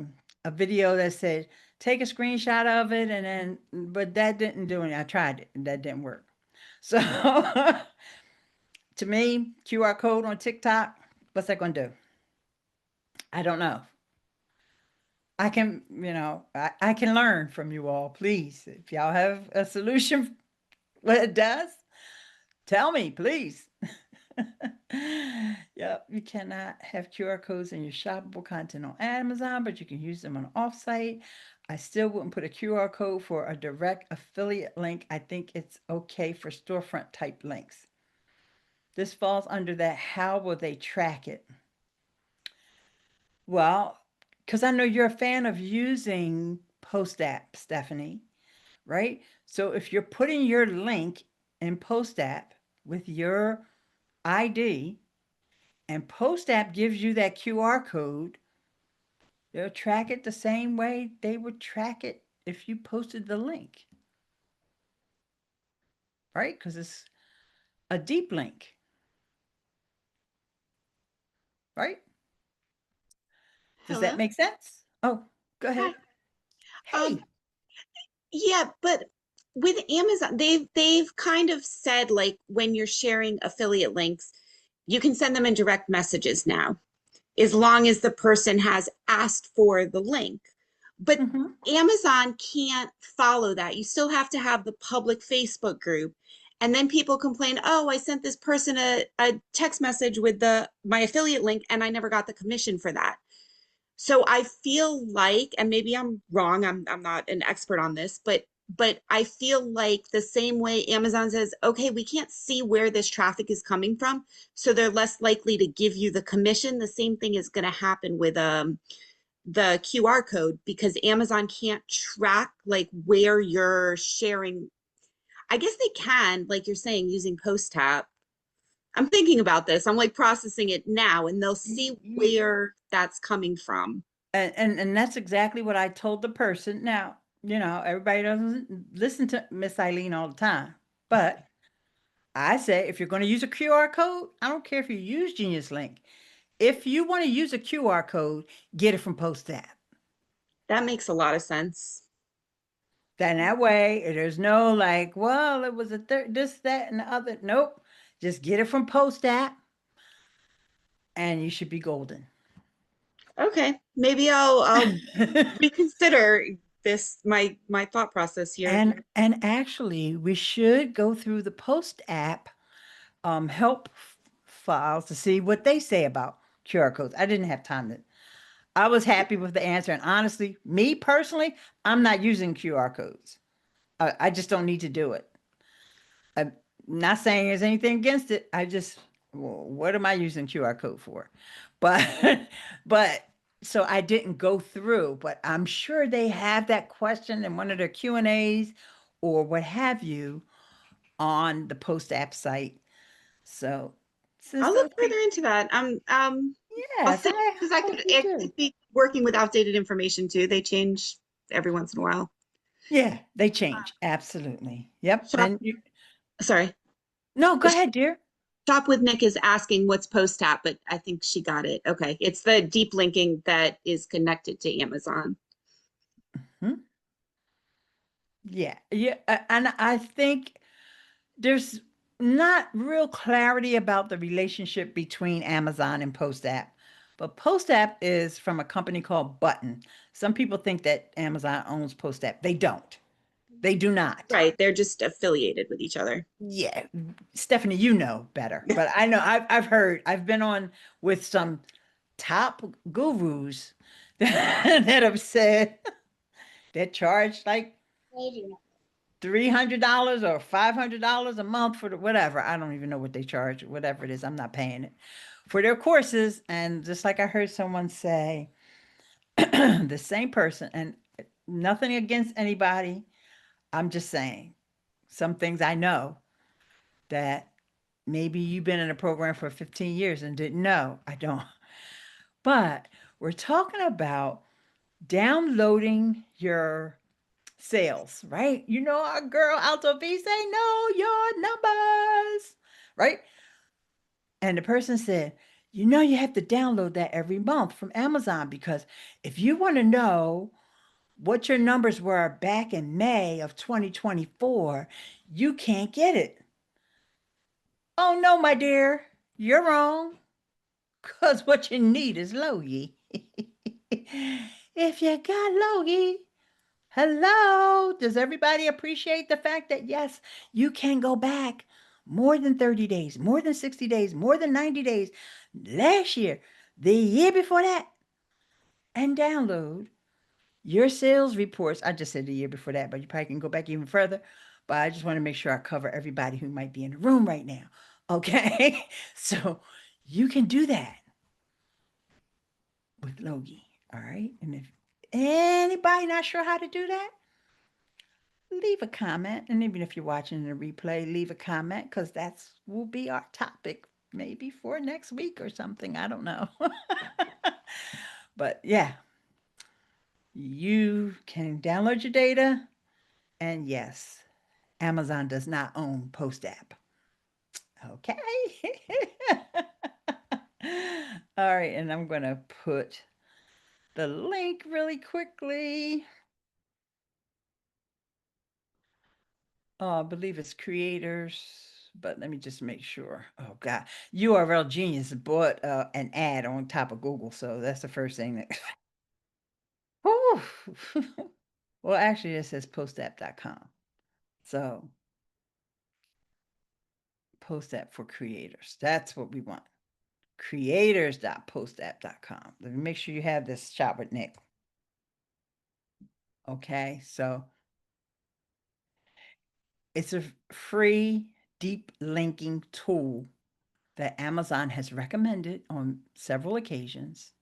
video that said, take a screenshot of it and then, but that didn't do anything. I tried it and that didn't work. So to me, QR code on TikTok, what's that going to do? I don't know. I can, I can learn from you all, please. If y'all have a solution what it does, tell me, please. Yep, you cannot have QR codes in your shoppable content on Amazon, but you can use them on offsite. I still wouldn't put a QR code for a direct affiliate link. I think it's okay for storefront type links. This falls under that. How will they track it? Well, because I know you're a fan of using Post App, Stephanie, right? So if you're putting your link in Post App with your ID and Post App gives you that QR code, they'll track it the same way they would track it if you posted the link, right? Because it's a deep link, right? Does that Hello? make sense? Oh, go ahead. Hey. Yeah, but with Amazon, they've kind of said like when you're sharing affiliate links, you can send them in direct messages now, as long as the person has asked for the link. But Mhm. Amazon can't follow that. You still have to have the public Facebook group. And then people complain, oh, I sent this person a text message with my affiliate link and I never got the commission for that. So I feel like, and maybe I'm wrong, I'm not an expert on this, but I feel like the same way Amazon says, okay, we can't see where this traffic is coming from, so they're less likely to give you the commission. The same thing is going to happen with the QR code, because Amazon can't track like where you're sharing. I guess they can, like you're saying, using Post Tap. I'm thinking about this. I'm like processing it now, and they'll see where that's coming from. And that's exactly what I told the person. Now, everybody doesn't listen to Miss Eileen all the time, but I say if you're going to use a QR code, I don't care if you use Genius Link. If you want to use a QR code, get it from Post App. That makes a lot of sense. Then that way, there's no like, well, it was a this, that, and the other. Nope. Just get it from Post App, and you should be golden. Okay, maybe I'll reconsider this, my thought process here. And actually, we should go through the Post App help files to see what they say about QR codes. I didn't have time to. I was happy with the answer, and honestly, me personally, I'm not using QR codes. I just don't need to do it. I'm not saying there's anything against it. I just, well, what am I using QR code for? But, but so I didn't go through, but I'm sure they have that question in one of their Q&As or what have you on the Post App site. So, I'll look further into that. yes, Because I hope you it do. could be working with outdated information too. They change every once in a while. Yeah, they change. Absolutely. Yep. Shop- And you, Sorry. no, go ahead, dear. Shop with Nick is asking what's Post App, but I think she got it. Okay. It's the deep linking that is connected to Amazon. Yeah, yeah, and I think there's not real clarity about the relationship between Amazon and Post App. But Post App is from a company called Button. Some people think that Amazon owns Post App. They don't. They do not. Right. They're just affiliated with each other. Yeah, Stephanie, you know better. But I know I've heard, I've been on with some top gurus that have said that charge like $300 or $500 a month for the whatever. I don't even know what they charge, whatever it is. I'm not paying it for their courses. And just like I heard someone say, the same person, and nothing against anybody. I'm just saying some things I know that maybe you've been in a program for 15 years and didn't know. I don't. But we're talking about downloading your sales, right? You know, our girl Alto B say, know your numbers, right? And the person said, you know, you have to download that every month from Amazon because if you want to know what your numbers were back in May of 2024, you can't get it. Oh, no, my dear, you're wrong. Because what you need is Logi. If you got Logi, hello, does everybody appreciate the fact that yes, you can go back more than 30 days, more than 60 days, more than 90 days, last year, the year before that, and download your sales reports. I just said the year before that, but you probably can go back even further. But I just want to make sure I cover everybody who might be in the room right now. Okay, so you can do that with Logi. All right, and if anybody not sure how to do that, leave a comment. And even if you're watching the replay, leave a comment because that's will be our topic maybe for next week or something. I don't know. But yeah, you can download your data. And yes, Amazon does not own Post App. Okay. All right. And I'm going to put the link really quickly. I believe it's creators, but let me just make sure. Oh God, URL Genius bought an ad on top of Google, so that's the first thing that. Whew. Well, actually, it says postapp.com. So, Post App for creators. That's what we want. Creators.postapp.com. Let me make sure you have this Shop with Nick. Okay, so it's a free deep linking tool that Amazon has recommended on several occasions.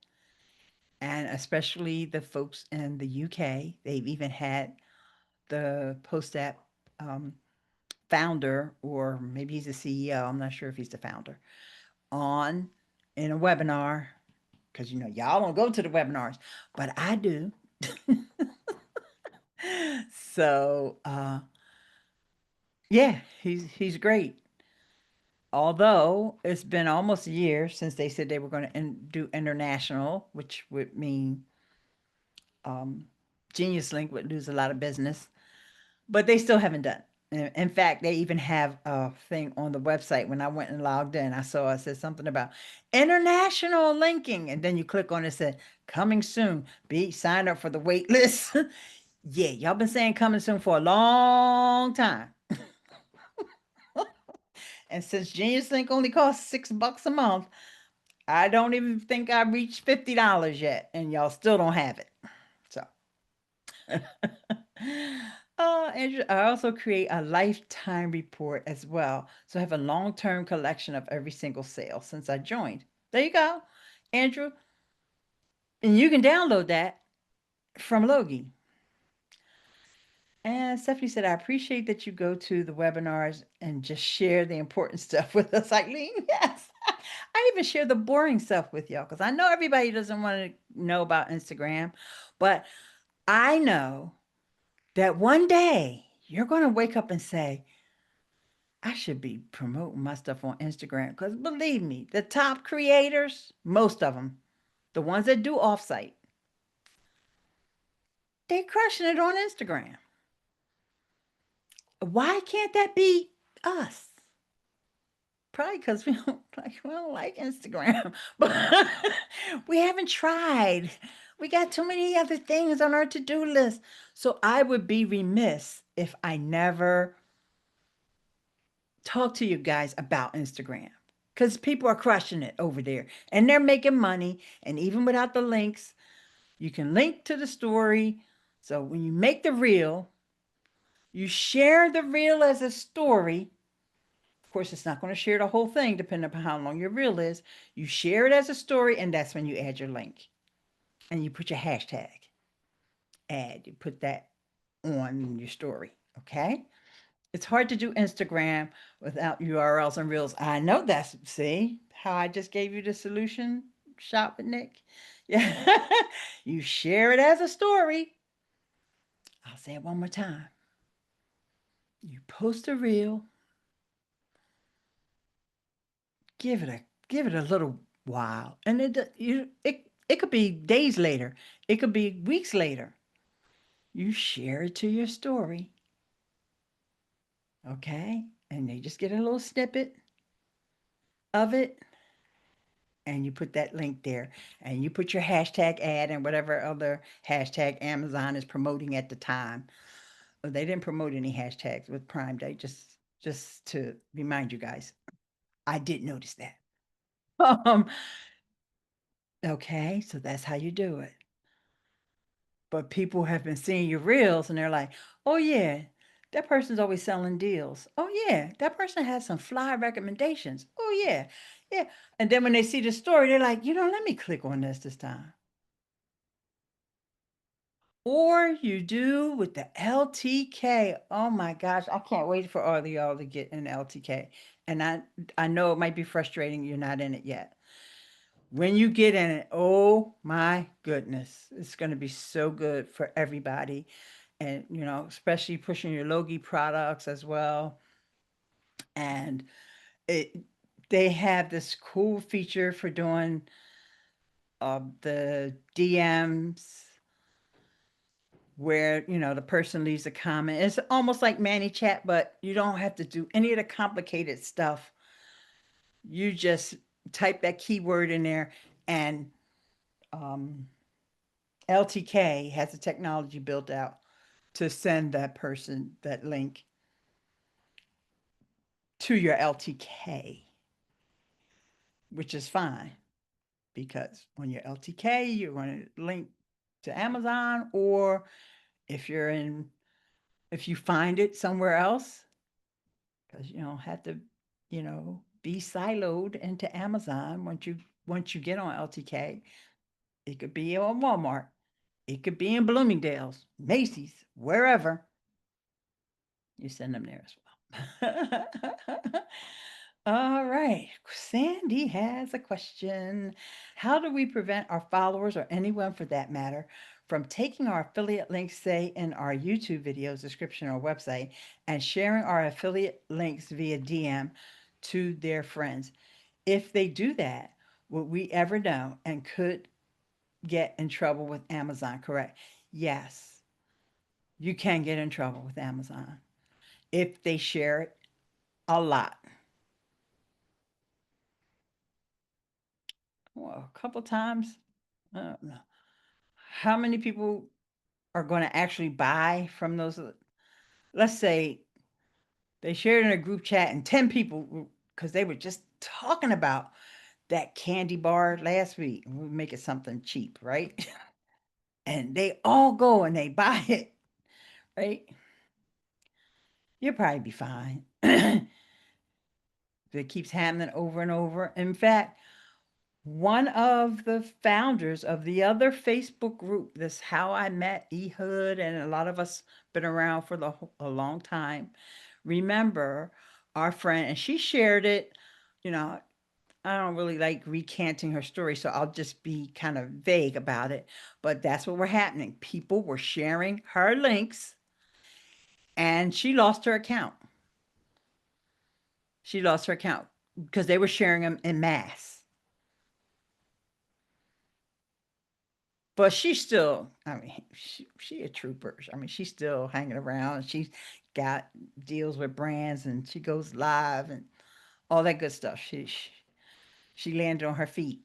And especially the folks in the UK, they've even had the Post App founder, or maybe he's the CEO, I'm not sure if he's the founder, on in a webinar, because you know, y'all don't go to the webinars, but I do. So yeah, he's great. although it's been almost a year since they said they were going to do international, which would mean Genius Link would lose a lot of business, but they still haven't done. In fact, they even have a thing on the website. When I went and logged in, I saw it said something about international linking, and then you click on it, said coming soon. Be sign up for the wait list. Yeah, y'all been saying coming soon for a long time. And since Genius Link only costs $6 a month, I don't even think I reached $50 yet, and y'all still don't have it. So, Andrew, I also create a lifetime report as well. So I have a long-term collection of every single sale since I joined. There you go, Andrew. And you can download that from Logi. And Stephanie said, I appreciate that you go to the webinars and just share the important stuff with us. Eileen, yes. I even share the boring stuff with y'all because I know everybody doesn't want to know about Instagram, but I know that one day you're going to wake up and say, I should be promoting my stuff on Instagram because believe me, the top creators, most of them, the ones that do offsite, they're crushing it on Instagram. Why can't that be us? Probably because we don't like Instagram, but we haven't tried. We got too many other things on our to-do list. So I would be remiss if I never talk to you guys about Instagram because people are crushing it over there and they're making money. And even without the links, you can link to the story. So when you make the reel, you share the reel as a story. Of course, it's not going to share the whole thing depending upon how long your reel is. You share it as a story, and that's when you add your link. And you put your hashtag. You put that on your story, okay? It's hard to do Instagram without URLs and reels. I know that's, see how I just gave you the solution, Shop with Nick? Yeah, you share it as a story. I'll say it one more time. You post a reel, give it a little while, and it could be days later, it could be weeks later. You share it to your story, okay, and they just get a little snippet of it, and you put that link there, and you put your hashtag ad and whatever other hashtag Amazon is promoting at the time. They didn't promote any hashtags with Prime Day, just to remind you guys. I did notice that. Okay, so that's how you do it. But people have been seeing your reels and they're like, oh yeah, that person's always selling deals. Oh yeah, that person has some fly recommendations. Oh yeah, yeah. And then when they see the story, they're like, let me click on this time. Or you do with the LTK. Oh my gosh, I can't wait for all of y'all to get in LTK. And I know it might be frustrating you're not in it yet. When you get in it, oh my goodness, it's going to be so good for everybody. And, especially pushing your Logi products as well. And they have this cool feature for doing the DMs where, the person leaves a comment. It's almost like ManyChat, but you don't have to do any of the complicated stuff. You just type that keyword in there and LTK has the technology built out to send that person that link to your LTK, which is fine because on your LTK, you're going to link to Amazon, or if you find it somewhere else, because you don't have to, be siloed into Amazon once you get on LTK. It could be on Walmart. It could be in Bloomingdale's, Macy's, wherever. You send them there as well. All right. Sandy has a question. How do we prevent our followers, or anyone for that matter, from taking our affiliate links, say in our YouTube videos, description, or website, and sharing our affiliate links via DM to their friends. If they do that, would we ever know and could get in trouble with Amazon, correct? Yes, you can get in trouble with Amazon if they share it a lot. Well, a couple times, I don't know. How many people are going to actually buy from those? Let's say they shared in a group chat and 10 people, because they were just talking about that candy bar last week. We'll make it something cheap, right? And they all go and they buy it, right? You'll probably be fine. If it keeps happening over and over. In fact, one of the founders of the other Facebook group, this How I Met Ehud, and a lot of us been around for a long time. Remember our friend, and she shared it. You know, I don't really like recanting her story, so I'll just be kind of vague about it. But that's what were happening. People were sharing her links, and she lost her account. She lost her account because they were sharing them in mass. But she's still, I mean, she a trooper. I mean, she's still hanging around. She's got deals with brands and she goes live and all that good stuff. She landed on her feet.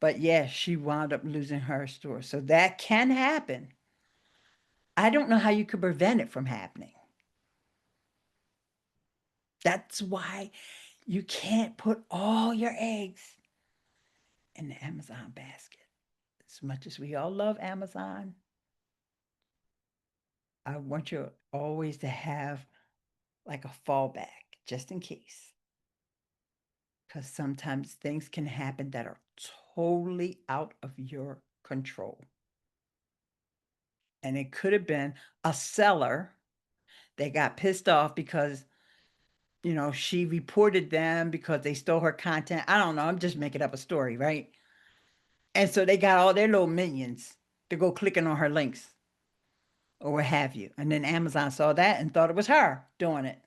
But yeah, she wound up losing her store. So that can happen. I don't know how you could prevent it from happening. That's why you can't put all your eggs in the Amazon basket. As much as we all love Amazon, I want you always to have like a fallback just in case. Because sometimes things can happen that are totally out of your control. And it could have been a seller that got pissed off because, you know, she reported them because they stole her content. I don't know. I'm just making up a story, right? And so they got all their little minions to go clicking on her links or what have you. And then Amazon saw that and thought it was her doing it.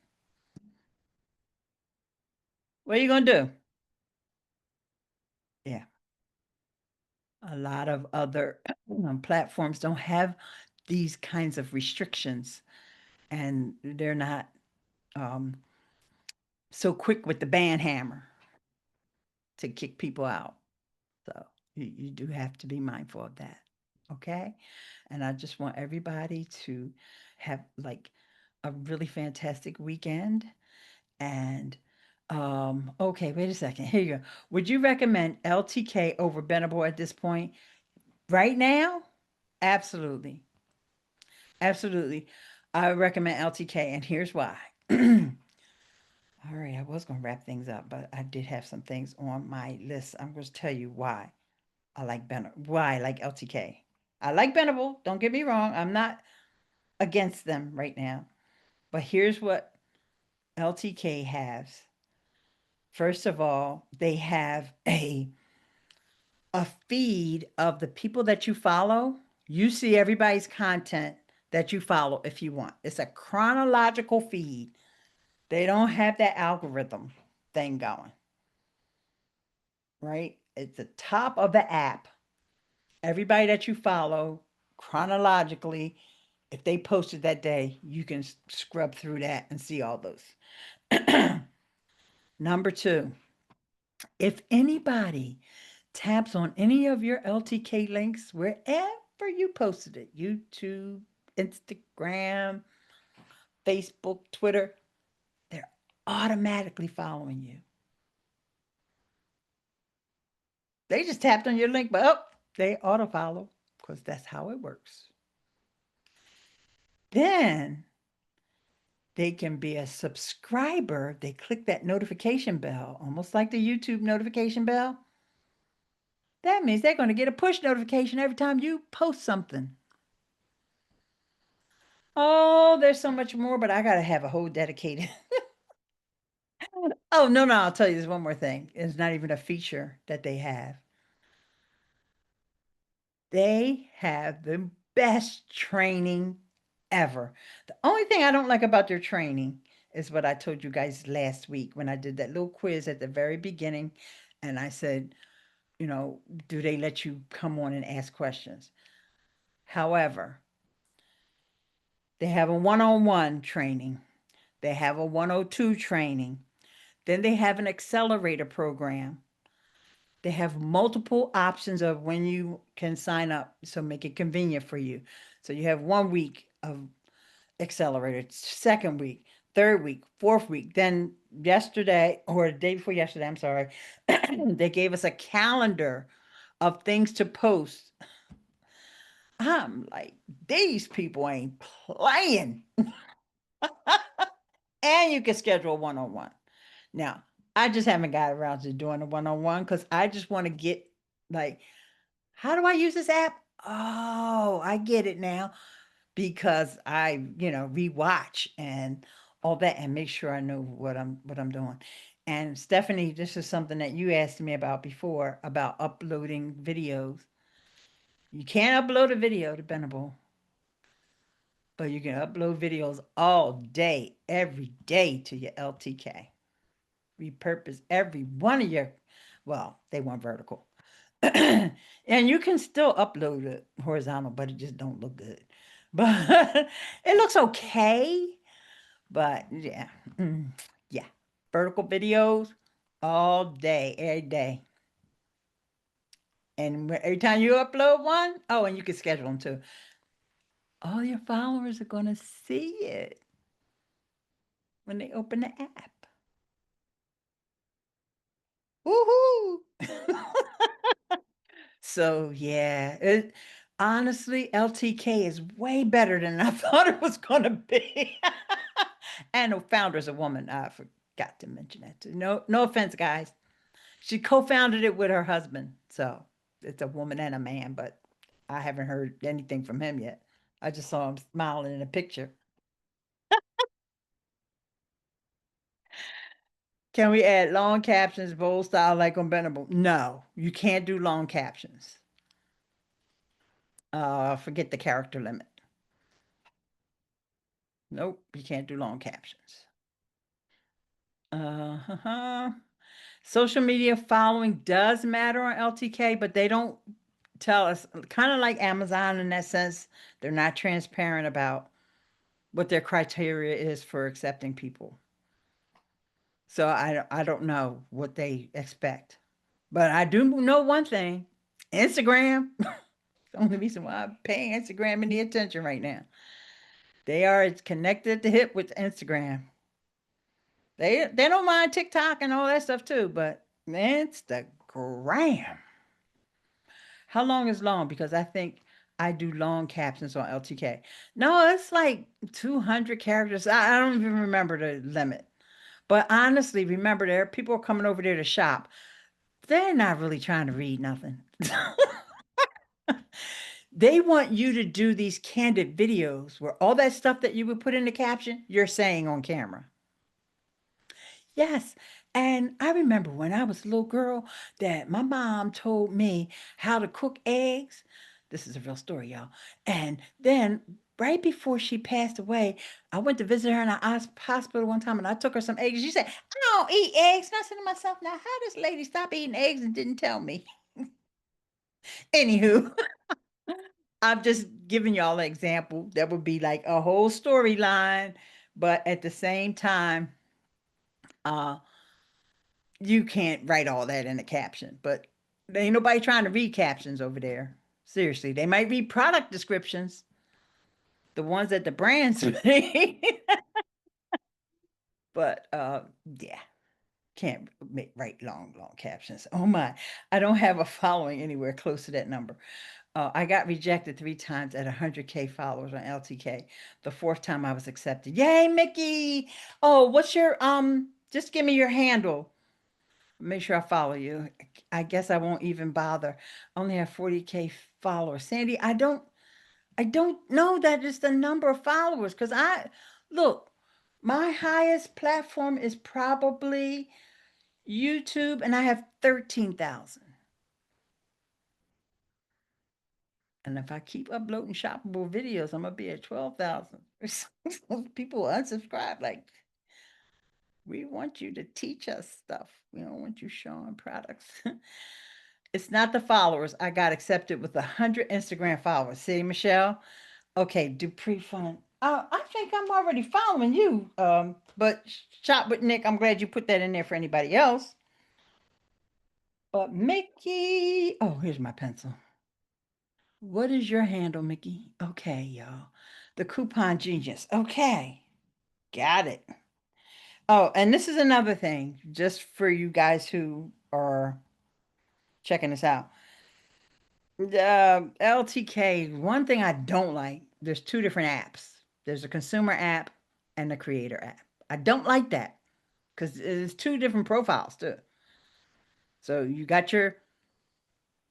What are you going to do? Yeah. A lot of other platforms don't have these kinds of restrictions, and they're not so quick with the ban hammer to kick people out. So you do have to be mindful of that. Okay. And I just want everybody to have like a really fantastic weekend. And okay, wait a second. Here you go. Would you recommend LTK over Benable at this point? Right now? Absolutely. Absolutely. I recommend LTK, and here's why. All right, I was going to wrap things up, but I did have some things on my list. I'm going to tell you why I like why I like LTK. I like Benable, don't get me wrong. I'm not against them right now. But here's what LTK has. First of all, they have a feed of the people that you follow. You see everybody's content that you follow if you want. It's a chronological feed. They don't have that algorithm thing going, right? It's the top of the app. Everybody that you follow chronologically, if they posted that day, you can scrub through that and see all those. Number two, if anybody taps on any of your LTK links, wherever you posted it, YouTube, Instagram, Facebook, Twitter, they're automatically following you. They just tapped on your link, but oh, they auto follow because that's how it works. Then they can be a subscriber. They click that notification bell, almost like the YouTube notification bell. That means they're going to get a push notification every time you post something. Oh, there's so much more, but I got to have a whole dedicated. Oh, no, I'll tell you, there's one more thing. It's not even a feature that they have. They have the best training ever. The only thing I don't like about their training is what I told you guys last week when I did that little quiz at the very beginning. And I said, you know, do they let you come on and ask questions? However, they have a one-on-one training. They have a 102 training. Then they have an accelerator program. They have multiple options of when you can sign up, so make it convenient for you. So you have 1 week of accelerator, second week, third week, fourth week. Then yesterday, or the day before yesterday, I'm sorry, they gave us a calendar of things to post. I'm like, these people ain't playing. And you can schedule a one-on-one. Now, I just haven't got around to doing a one-on-one because I just want to get like, how do I use this app? Oh, I get it now because I, you know, rewatch and all that and make sure I know what I'm doing. And Stephanie, this is something that you asked me about before about uploading videos. You can't upload a video to Benable, but you can upload videos all day, every day to your LTK. Repurpose every one of your, well, they want vertical. And you can still upload it horizontal, but it just don't look good. But it looks okay. But yeah, yeah, vertical videos all day, every day. And every time you upload one, oh, and you can schedule them too. All your followers are gonna see it when they open the app. Woohoo! So yeah, it honestly, LTK is way better than I thought it was gonna be. And the founder is a woman. I forgot to mention that too. No offense, guys. She co-founded it with her husband. So it's a woman and a man, but I haven't heard anything from him yet. I just saw him smiling in a picture. Can we add long captions, bold style like on Benable? No, you can't do long captions. Forget the character limit. Nope, you can't do long captions. Social media following does matter on LTK, but they don't tell us, kind of like Amazon in that sense, they're not transparent about what their criteria is for accepting people. So I don't know what they expect. But I do know one thing, Instagram, the only reason why I'm paying Instagram any attention right now. They are connected at the hip with Instagram. They don't mind TikTok and all that stuff too, but Instagram. How long is long? Because I think I do long captions on LTK. No, it's like 200 characters. I don't even remember the limit. But honestly, remember there people are coming over there to shop. They're not really trying to read nothing. They want you to do these candid videos where all that stuff that you would put in the caption, you're saying on camera. Yes. And I remember when I was a little girl that my mom told me how to cook eggs. This is a real story, y'all. And then right before she passed away, I went to visit her in a hospital one time and I took her some eggs. She said, I don't eat eggs. And I said to myself, now how does lady stop eating eggs and didn't tell me? Anywho, I'm just giving y'all an example. That would be like a whole storyline, but at the same time, you can't write all that in a caption, but there ain't nobody trying to read captions over there. Seriously, they might read product descriptions, the ones that the brands make. But yeah, can't write long captions. Oh my, I don't have a following anywhere close to that number. I got rejected 3 times at 100K followers on LTK. The 4th time I was accepted. Yay, Mickey! Oh, what's your just give me your handle. Make sure I follow you. I guess I won't even bother. Only have 40K followers. Sandy, I don't know that it's the number of followers because look, my highest platform is probably YouTube and I have 13,000. And if I keep uploading shoppable videos, I'm gonna be at 12,000. People unsubscribe like We want you to teach us stuff. We don't want you showing products. It's not the followers. I got accepted with 100 Instagram followers. See, Michelle? Okay, Dupree Fun. I think I'm already following you. But Shop with Nick, I'm glad you put that in there for anybody else. But Mickey, oh, here's my pencil. What is your handle, Mickey? Okay, y'all. The Coupon Genius. Okay, got it. Oh, and this is another thing, just for you guys who are checking this out. LTK, one thing I don't like, there's two different apps. There's a consumer app and a creator app. I don't like that because it's two different profiles too. So you got your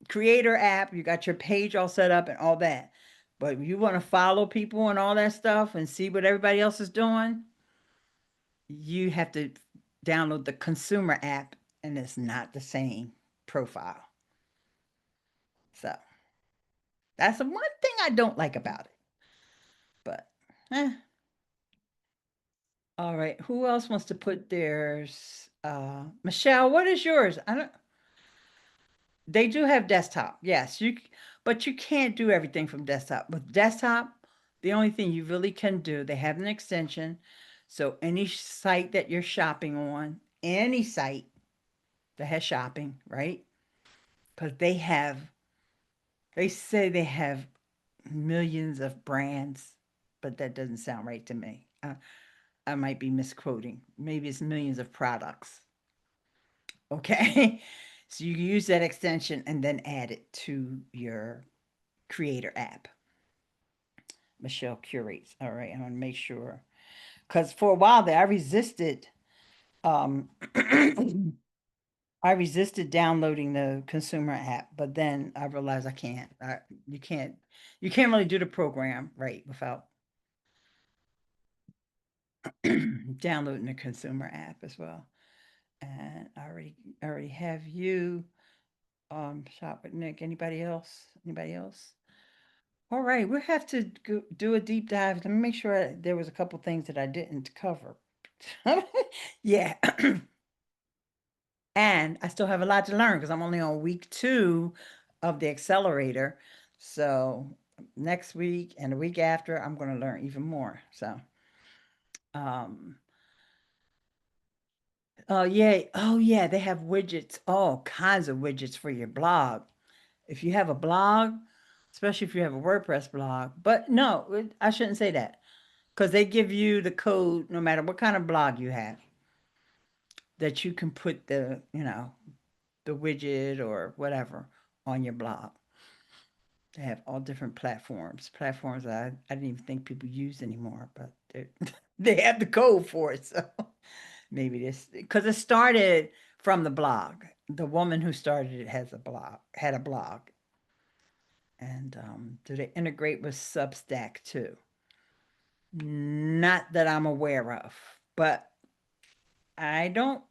creator app, you got your page all set up and all that. But you want to follow people and all that stuff and see what everybody else is doing, you have to download the consumer app and it's not the same profile. So that's the one thing I don't like about it. But all right, who else wants to put theirs? Michelle, what is yours? I don't. They do have desktop, yes. But you can't do everything from desktop. With desktop, the only thing you really can do, they have an extension. So any site that you're shopping on, any site that has shopping, right? Because they say they have millions of brands, but that doesn't sound right to me. I might be misquoting. Maybe it's millions of products. Okay. So you use that extension and then add it to your creator app. Michelle curates. All right. I'm going to make sure. Because for a while there, I resisted I resisted downloading the consumer app, but then I realized I can't. You can't really do the program right without downloading the consumer app as well. And I already have you Shop with Nick. Anybody else? Anybody else? All right, we'll have to do a deep dive. Let me make sure there was a couple things that I didn't cover. Yeah. And I still have a lot to learn because I'm only on week 2 of the accelerator. So next week and the week after, I'm going to learn even more. So, oh yeah, they have widgets, all kinds of widgets for your blog. If you have a blog, especially if you have a WordPress blog, but no, I shouldn't say that because they give you the code no matter what kind of blog you have that you can put the widget or whatever on your blog. They have all different platforms I didn't even think people use anymore, but they have the code for it. So maybe this, because it started from the blog. The woman who started it had a blog. And do they integrate with Substack too? Not that I'm aware of, but they don't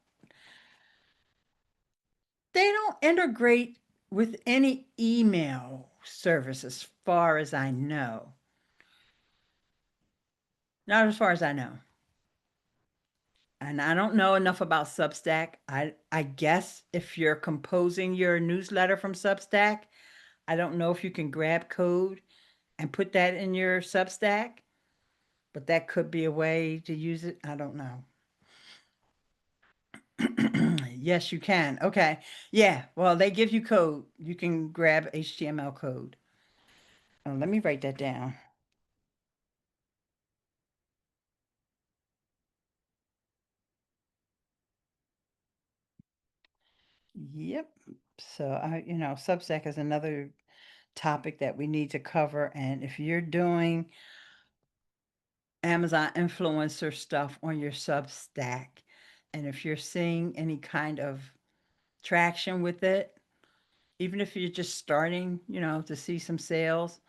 integrate with any email service as far as I know. Not as far as I know. And I don't know enough about Substack. I guess if you're composing your newsletter from Substack, I don't know if you can grab code and put that in your Substack, but that could be a way to use it. I don't know. Yes, you can. Okay. Yeah. Well, they give you code. You can grab HTML code. Let me write that down. Yep. So Substack is another topic that we need to cover. And if you're doing Amazon influencer stuff on your Substack, and if you're seeing any kind of traction with it, even if you're just starting, to see some sales,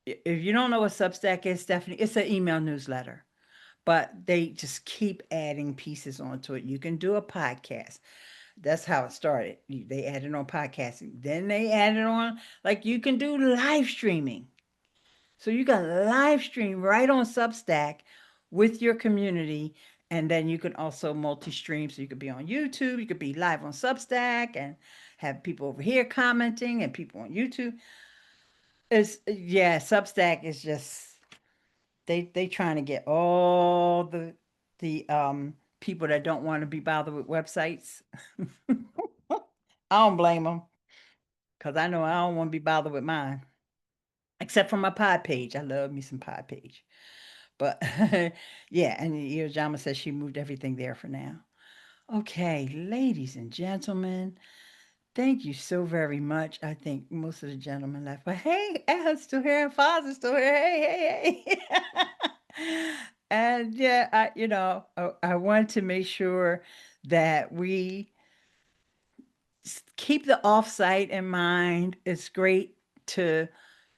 if you don't know what Substack is, Stephanie, it's an email newsletter, but they just keep adding pieces onto it. You can do a podcast. That's how it started. They added on podcasting. Then they added on, like, you can do live streaming. So you got live stream right on Substack with your community, And then you can also multi-stream. So you could be on YouTube, you could be live on Substack and have people over here commenting and people on YouTube. Yeah, Substack is just they trying to get all the people that don't want to be bothered with websites. I don't blame them because I know I don't want to be bothered with mine, except for my pod page. I love me some pod page. But yeah, and Iyojama says she moved everything there for now. Okay, ladies and gentlemen, thank you so very much. I think most of the gentlemen left, but hey, Ed's still here and Foz is still here. Hey, hey, hey. And yeah, I want to make sure that we keep the offsite in mind. It's great to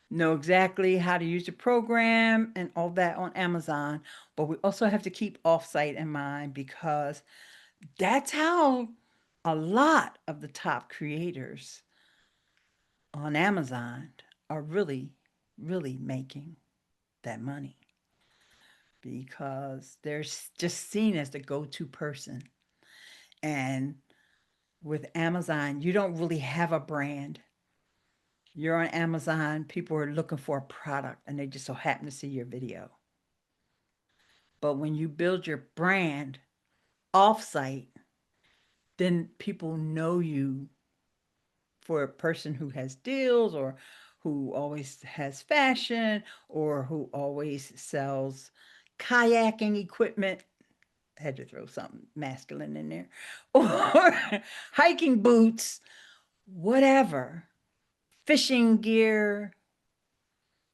know exactly how to use the program and all that on Amazon, but we also have to keep offsite in mind because that's how a lot of the top creators on Amazon are really, really making that money because they're just seen as the go-to person. And with Amazon, you don't really have a brand. You're on Amazon, people are looking for a product and they just so happen to see your video. But when you build your brand offsite, then people know you for a person who has deals or who always has fashion or who always sells kayaking equipment. I had to throw something masculine in there. Or hiking boots, whatever. Fishing gear,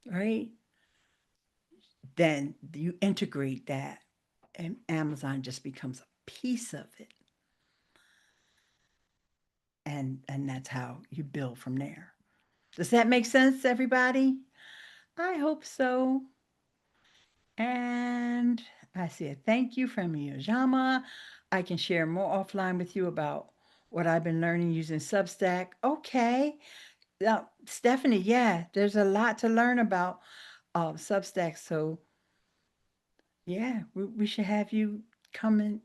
right? Then you integrate that and Amazon just becomes a piece of it. And that's how you build from there. Does that make sense, everybody? I hope so. And I see a thank you from Miyajama. I can share more offline with you about what I've been learning using Substack. Okay. Now, Stephanie, yeah, there's a lot to learn about Substack. So yeah, we should have you come and,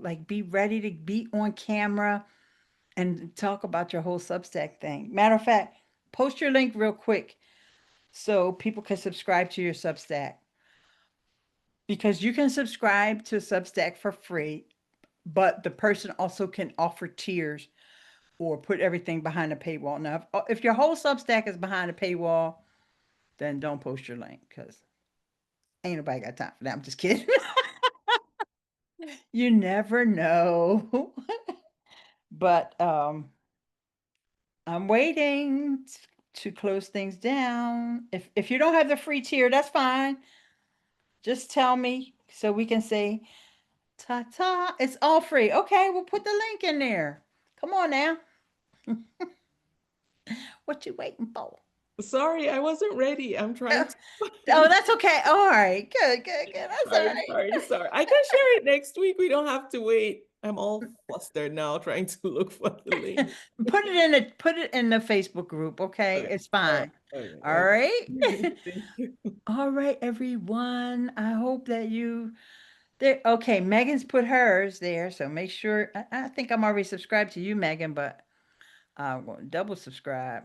like be ready to be on camera and talk about your whole Substack thing. Matter of fact, post your link real quick so people can subscribe to your Substack. Because you can subscribe to Substack for free, but the person also can offer tiers or put everything behind a paywall. Now, if your whole Substack is behind a paywall, then don't post your link because ain't nobody got time for that. I'm just kidding. You never know. But I'm waiting to close things down. If you don't have the free tier, that's fine. Just tell me so we can say ta-ta. It's all free. Okay, we'll put the link in there. Come on now. What you waiting for? Sorry, I wasn't ready. I'm trying to. Oh, that's okay. All right. Good. That's all right. Sorry. I can share it next week. We don't have to wait. I'm all flustered now trying to look for the link. Put it in the Facebook group, okay? Okay. It's fine. Okay. All right. Thank you. All right, everyone. I hope that you there. Okay, Megan's put hers there, so make sure. I think I'm already subscribed to you, Megan, but I'm going to double subscribe.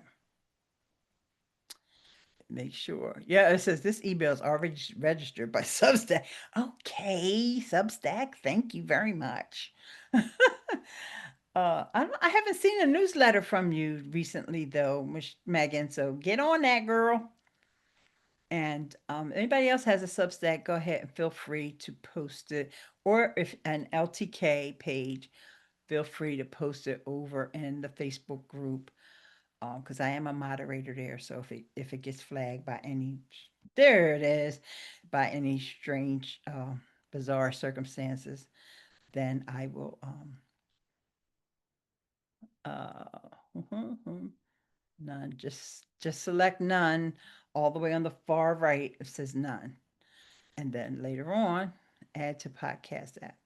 Make sure. Yeah, it says this email is already registered by Substack. Okay, Substack. Thank you very much. I haven't seen a newsletter from you recently, though, Megan. So get on that, girl. And anybody else has a Substack, go ahead and feel free to post it. Or if an LTK page, feel free to post it over in the Facebook group. Because I am a moderator there. So if it gets flagged by there it is, by any strange, bizarre circumstances, then I will, none, just select none all the way on the far right. It says none. And then later on, add to podcast app.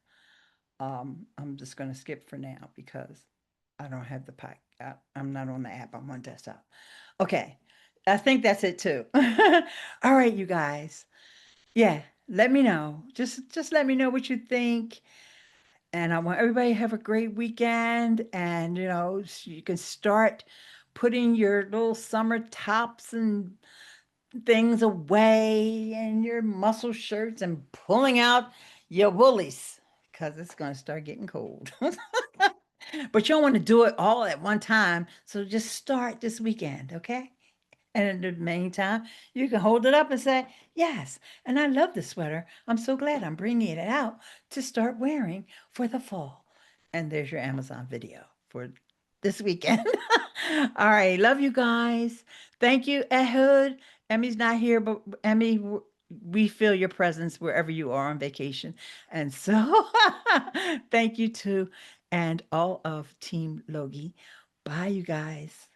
I'm just going to skip for now because I don't have the I'm not on the app. I'm on desktop. Okay. I think that's it too. All right, you guys. Yeah. let me know. Just let me know what you think. And I want everybody to have a great weekend. And you can start putting your little summer tops and things away and your muscle shirts and pulling out your woolies because it's going to start getting cold. But you don't want to do it all at one time. So just start this weekend, okay? And in the meantime, you can hold it up and say, yes, and I love this sweater. I'm so glad I'm bringing it out to start wearing for the fall. And there's your Amazon video for this weekend. All right. Love you guys. Thank you, Ehud. Emmy's not here, but Emmy, we feel your presence wherever you are on vacation. And so thank you to and all of Team Logie. Bye, you guys.